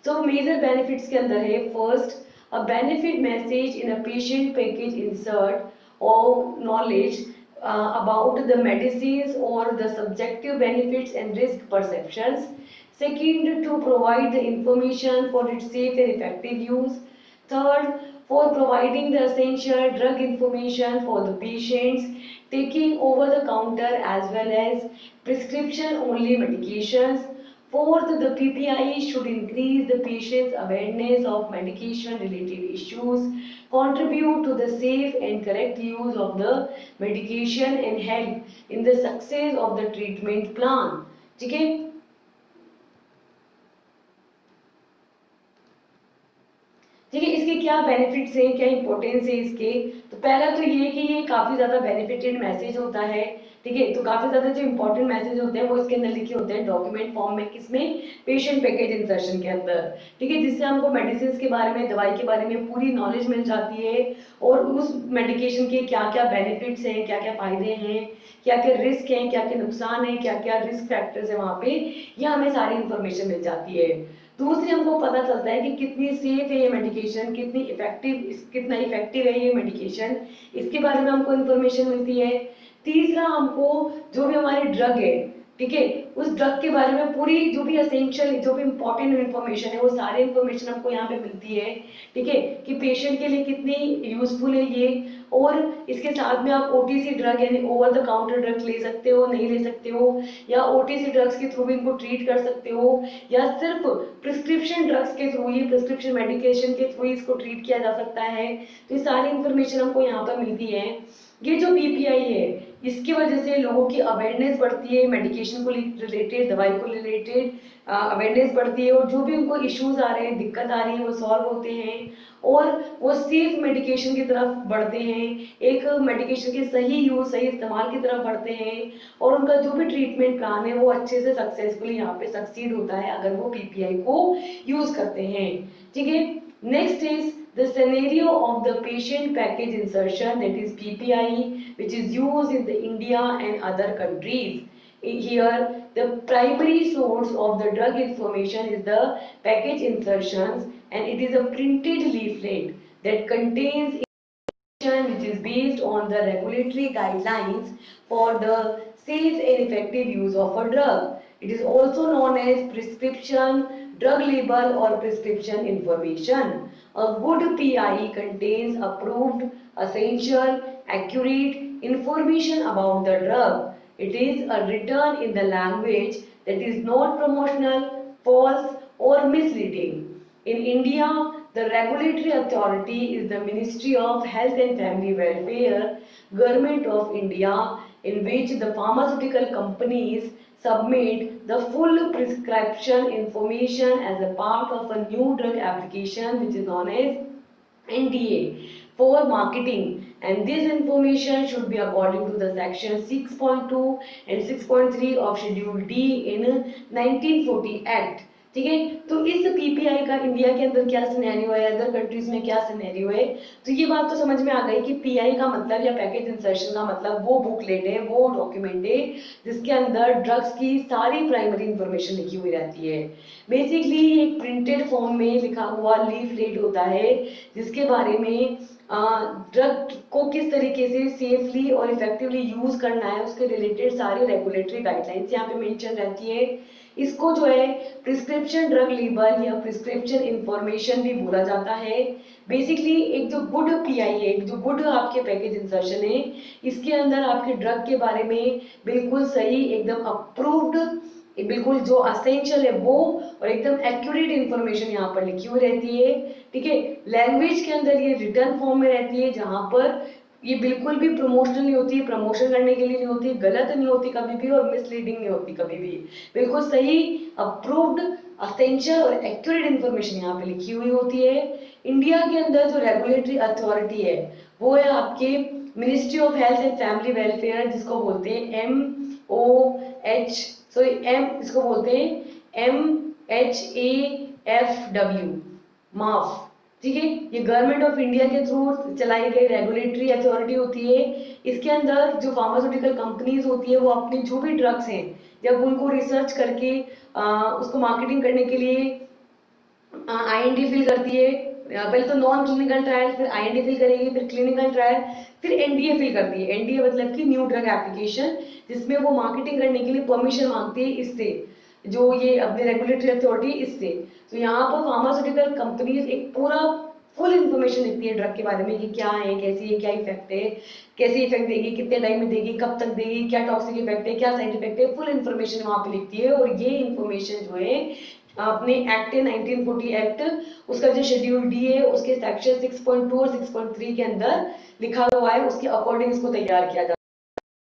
तो मेजर बेनिफिट्स के अंदर है, first, a benefit message in a patient package insert or knowledge about the medicines or the subjective benefits and risk perceptions. Second, to provide the information for its safe and effective use. Third, for providing the essential drug information for the patients taking over the counter as well as prescription only medications. Fourth, the PPI should increase the patient's awareness of medication-related issues, contribute to the safe and correct use of the medication, and help in the success of the treatment plan. ठीक है, ठीक है, इसके क्या benefits हैं, क्या importance है इसके. तो पहला तो ये कि ये काफी ज्यादा बेनिफिटेड मैसेज होता है. ठीक है, तो काफी ज्यादा जो इंपॉर्टेंट मैसेज होते हैं वो इसके अंदर लिखे होते हैं डॉक्यूमेंट फॉर्म में, किसमें? पेशेंट पैकेज इंसर्शन के अंदर. ठीक है, जिससे हमको मेडिसिन के बारे में, दवाई के बारे में पूरी नॉलेज मिल जाती है और उस मेडिकेशन के क्या क्या बेनिफिट्स हैं, क्या क्या फायदे हैं, क्या क्या रिस्क हैं, क्या क्या नुकसान है, क्या क्या रिस्क फैक्टर्स है वहाँ पे, यह हमें सारी इंफॉर्मेशन मिल जाती है. दूसरी, हमको पता चलता है कि कितनी सेफ है ये मेडिकेशन, कितना इफेक्टिव है ये मेडिकेशन, इसके बारे में हमको इंफॉर्मेशन मिलती है. तीसरा, हमको जो भी हमारी ड्रग है, ठीक है, उस ड्रग के बारे में पूरी जो भी एसेंशियल, जो भी इंपॉर्टेंट इंफॉर्मेशन है, वो सारी इंफॉर्मेशन हमको यहाँ पे मिलती है. ठीक है, कि पेशेंट के लिए कितनी यूजफुल है ये, और इसके साथ में आप ओटीसी ड्रग यानी ओवर द काउंटर ड्रग ले सकते हो, नहीं ले सकते हो, या ओटीसी ड्रग्स के थ्रू भी इनको ट्रीट कर सकते हो, या सिर्फ प्रिस्क्रिप्शन ड्रग्स के थ्रू, ये प्रिस्क्रिप्शन मेडिकेशन के थ्रू इसको ट्रीट किया जा सकता है. तो ये सारी इंफॉर्मेशन हमको यहाँ पर मिलती है. ये जो पीपीआई है, इसकी वजह से लोगों की अवेयरनेस बढ़ती है, मेडिकेशन को रिलेटेड, दवाई को रिलेटेड अवेयरनेस बढ़ती है, और जो भी उनको इश्यूज आ रहे हैं, दिक्कत आ रही है, वो सॉल्व होते हैं और वो सेफ मेडिकेशन की तरफ बढ़ते हैं, एक मेडिकेशन के सही यूज, सही इस्तेमाल की तरफ बढ़ते हैं, और उनका जो भी ट्रीटमेंट प्लान है वो अच्छे से सक्सेसफुली यहाँ पे सक्सीड होता है अगर वो पीपीआई को यूज करते हैं. ठीक है, next is the scenario of the patient package insertion, that is PPI, which is used in the India and other countries. Here, the primary source of the drug information is the package insertions, and it is a printed leaflet that contains information which is based on the regulatory guidelines for the safe and effective use of a drug. It is also known as prescription, drug label or prescription information. A good PI contains approved, essential, accurate information about the drug. It is written in the language that is not promotional, false or misleading. In India, the regulatory authority is the Ministry of Health and Family Welfare, Government of India, in which the pharmaceutical companies submit the full prescription information as a part of a new drug application which is known as NDA for marketing, and this information should be according to the section 6.2 and 6.3 of schedule D in 1940 Act। ठीक है, तो इस PPI का India के अंदर क्या scenario है, other countries में क्या सिनेरियो है, तो ये बात तो समझ में आ गई कि पीआई का मतलब या पैकेज इंसर्शन का मतलब वो बुकलेट है, वो डॉक्यूमेंट है जिसके अंदर ड्रग्स की सारी प्राइमरी इंफॉर्मेशन लिखी हुई रहती है। बेसिकली एक प्रिंटेड फॉर्म में लिखा हुआ लीफलेट होता है जिसके बारे में ड्रग को किस तरीके से सेफली और इफेक्टिवली यूज करना है उसके रिलेटेड सारी रेगुलेटरी गाइडलाइंस यहाँ पे मेंशन रहती है। इसको जो है प्रिस्क्रिप्शन ड्रग लेबल या प्रिस्क्रिप्शन इंफॉर्मेशन भी बोला जाता है। बेसिकली एक जो गुड पीआई है, जो गुड आपके पैकेज इंसर्शन है, इसके अंदर आपके ड्रग के बारे में बिल्कुल सही, एकदम अप्रूव्ड, बिल्कुल जो असेंशियल है वो और एकदम एक्यूरेट इंफॉर्मेशन यहाँ पर लिखी हुई रहती है। ठीक है, लैंग्वेज के अंदर ये रिटर्न फॉर्म में रहती है जहां पर ये बिल्कुल भी प्रमोशनल नहीं होती, प्रमोशन करने के लिए नहीं होती, गलत नहीं होती कभी भी और मिसलीडिंग नहीं होती कभी भी, बिल्कुल सही, अप्रूव्ड, असेंशियल और एक्यूरेट इंफॉर्मेशन यहाँ पे लिखी हुई होती है। इंडिया के अंदर जो रेगुलेटरी अथॉरिटी है वो है आपके ministry of health and family welfare, जिसको बोलते हैं MOH, सॉरी इसको बोलते हैं MHAFW, माफ। ठीक है, ये गवर्नमेंट ऑफ इंडिया के थ्रू चलाई गई रेगुलेटरी अथॉरिटी होती है। इसके अंदर जो फार्मास्यूटिकल कंपनीज होती है वो अपनी जो भी ड्रग्स हैं जब उनको रिसर्च करके उसको मार्केटिंग करने के लिए IND फिल करती है, पहले तो नॉन क्लिनिकल ट्रायल, फिर IND फिल करेगी, फिर क्लिनिकल ट्रायल, फिर NDA फिल करती है। NDA मतलब कि न्यू ड्रग एप्लीकेशन, जिसमें वो मार्केटिंग करने के लिए परमिशन मांगती है इससे, जो ये अपने रेगुलेटरी अथॉरिटी इससे। तो यहाँ पर फार्मास्यूटिकल कंपनीज एक पूरा फुल इंफॉर्मेशन लिखती है ड्रग के बारे में कि क्या है, कैसी है, क्या इफेक्ट है, कैसे इफेक्ट देगी, कितने टाइम में देगी, कब तक देगी, क्या टॉक्सिक इफेक्ट है, क्या साइड इफेक्ट है, फुल इंफॉर्मेशन वहां पे लिखती है। और ये इंफॉर्मेशन जो है अपने एक्ट है 1940 एक्ट, उसका जो शेड्यूल डी है उसके सेक्शन 6.2 और 6.3 के अंदर लिखा हुआ है, उसके अकॉर्डिंग इसको तैयार किया जाता है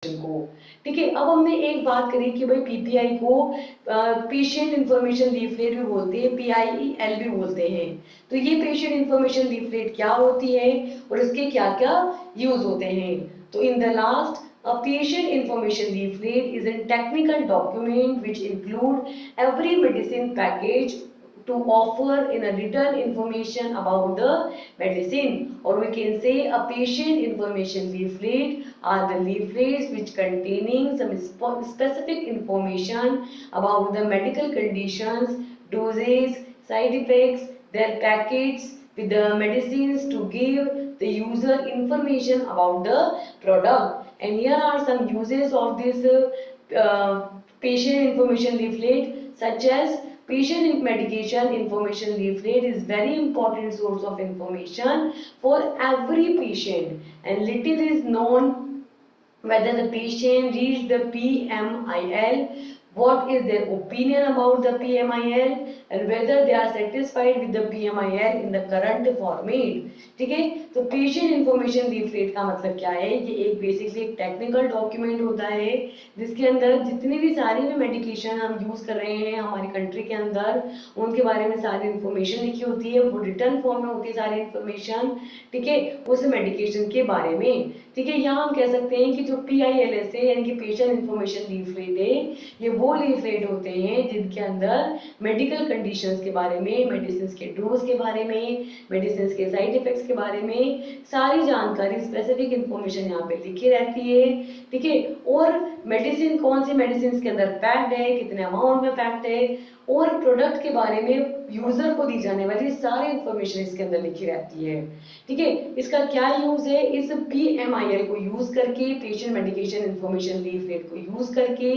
को। ठीक है, अब हमने एक बात करी कि भाई पीपीआई को पेशेंट इंफॉर्मेशन लीफलेट भी बोलते हैं, PIEL भी बोलते हैं। तो ये पेशेंट इंफॉर्मेशन लीफलेट क्या होती है और इसके क्या क्या यूज होते हैं। तो in the last, a patient information leaflet is a technical document which include every medicine package to offer in a written information about the medicine, or we can say a patient information leaflet are the leaflets which containing some specific information about the medical conditions, doses, side effects, their packets with the medicines to give the user information about the product. And here are some uses of this patient information leaflet, such as patient medication information leaflet is very important source of information for every patient, and little is known whether the patient reached the PMIL, what is their opinion about the PMIL, and whether they are satisfied with the PMIL in the current format। ठीक है, तो patient information leaflet का मतलब क्या है, ये एक basically एक टेक्निकल डॉक्यूमेंट होता है जिसके अंदर जितनी भी सारी भी मेडिकेशन हम यूज कर रहे हैं हमारी कंट्री के अंदर उनके बारे में सारी इंफॉर्मेशन लिखी होती है, वो रिटर्न फॉर्म में होती है सारी इंफॉर्मेशन। ठीक है, उस मेडिकेशन के बारे में। ठीक है, यहाँ हम कह सकते हैं कि जो PILS है यानी कि पेशेंट इंफॉर्मेशन लीफलेट है, ये वो लीफलेट होते हैं जिनके अंदर मेडिकल कंडीशंस के बारे में, मेडिसिन के डोज के बारे में, मेडिसिन के साइड इफेक्ट्स के बारे में सारी जानकारी, स्पेसिफिक इंफॉर्मेशन यहाँ पे लिखी रहती है। ठीक है, और मेडिसिन कौन सी मेडिसिन के अंदर पैक्ड है, कितने अमाउंट में पैक्ड है, और प्रोडक्ट के बारे में यूजर को दी जाने वाली सारी इंफॉर्मेशन इसके अंदर लिखी रहती है। ठीक है, इसका क्या यूज है, इस PMIL को यूज करके, पेशेंट मेडिकेशन इंफॉर्मेशन लीफलेट को यूज करके,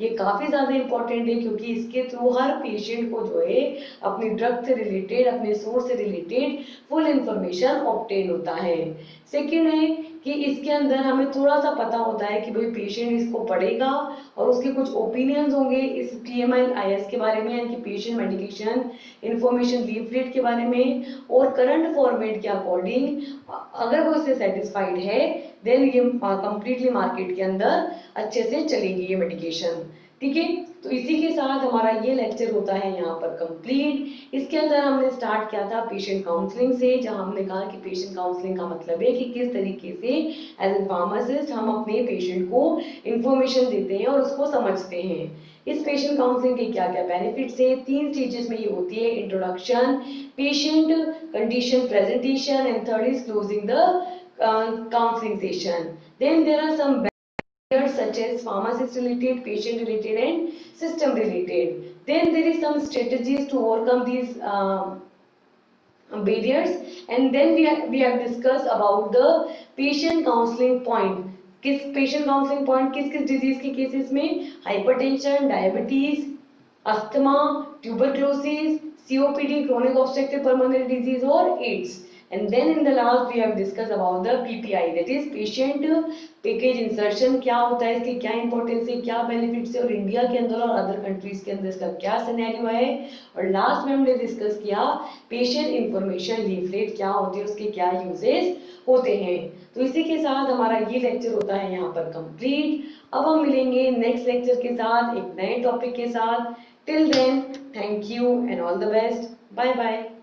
ये काफी ज्यादा इंपॉर्टेंट है क्योंकि इसके थ्रू हर पेशेंट को जो है अपनी ड्रग से रिलेटेड, अपने सोर्स से रिलेटेड फुल इंफॉर्मेशन ऑब्टेन होता है। सेकेंड है कि इसके अंदर हमें थोड़ा सा पता होता है कि भाई पेशेंट इसको पढ़ेगा और उसके कुछ ओपिनियंस होंगे इस PMIS के बारे में, यानी कि पेशेंट मेडिकेशन इंफॉर्मेशन लीफलेट के बारे में, और करंट फॉर्मेट के अकॉर्डिंग अगर वो इससे सेटिस्फाइड है देन ये कंप्लीटली मार्केट के अंदर अच्छे से चलेगी ये मेडिकेशन। ठीक है, तो इसी के साथ हमारा ये लेक्चर होता है यहाँ पर कंप्लीट। इसके अंदर हमने स्टार्ट किया था पेशेंट काउंसलिंग से, जहाँ हमने कहा कि पेशेंट काउंसलिंग का मतलब है कि किस तरीके से एज ए फार्मासिस्ट हम अपने पेशेंट को इंफॉर्मेशन देते हैं और उसको समझते हैं। इस पेशेंट काउंसलिंग के क्या क्या बेनिफिट्स है, 3 स्टेजेस में ये होती है, introduction, patient condition presentation and third is closing the counseling session. Then there are some barriers such as pharmacist related, patient related and system related. Then there is some strategies to overcome these barriers, and then we have discussed about the patient counseling point. किस patient counselling point किस किस disease के cases में, hypertension, diabetes, asthma, tuberculosis, COPD, chronic obstructive pulmonary disease और AIDS. And then in the last we have discussed about the PPI, that is patient package insertion, क्या होता है, इसकी क्या इंपॉर्टेंस है, क्या बेनिफिट्स है और इंडिया के अंदर और अदर कंट्रीज के अंदर इसका क्या सिनेरियो है। और लास्ट में हमने डिस्कस किया पेशेंट इंफॉर्मेशन लीफलेट क्या होती है, उसके क्या यूजेस होते हैं। तो इसी के साथ हमारा ये लेक्चर होता है यहाँ पर कंप्लीट। अब हम मिलेंगे नेक्स्ट लेक्चर के साथ एक नए टॉपिक के साथ। Till then thank you and all the best, bye bye.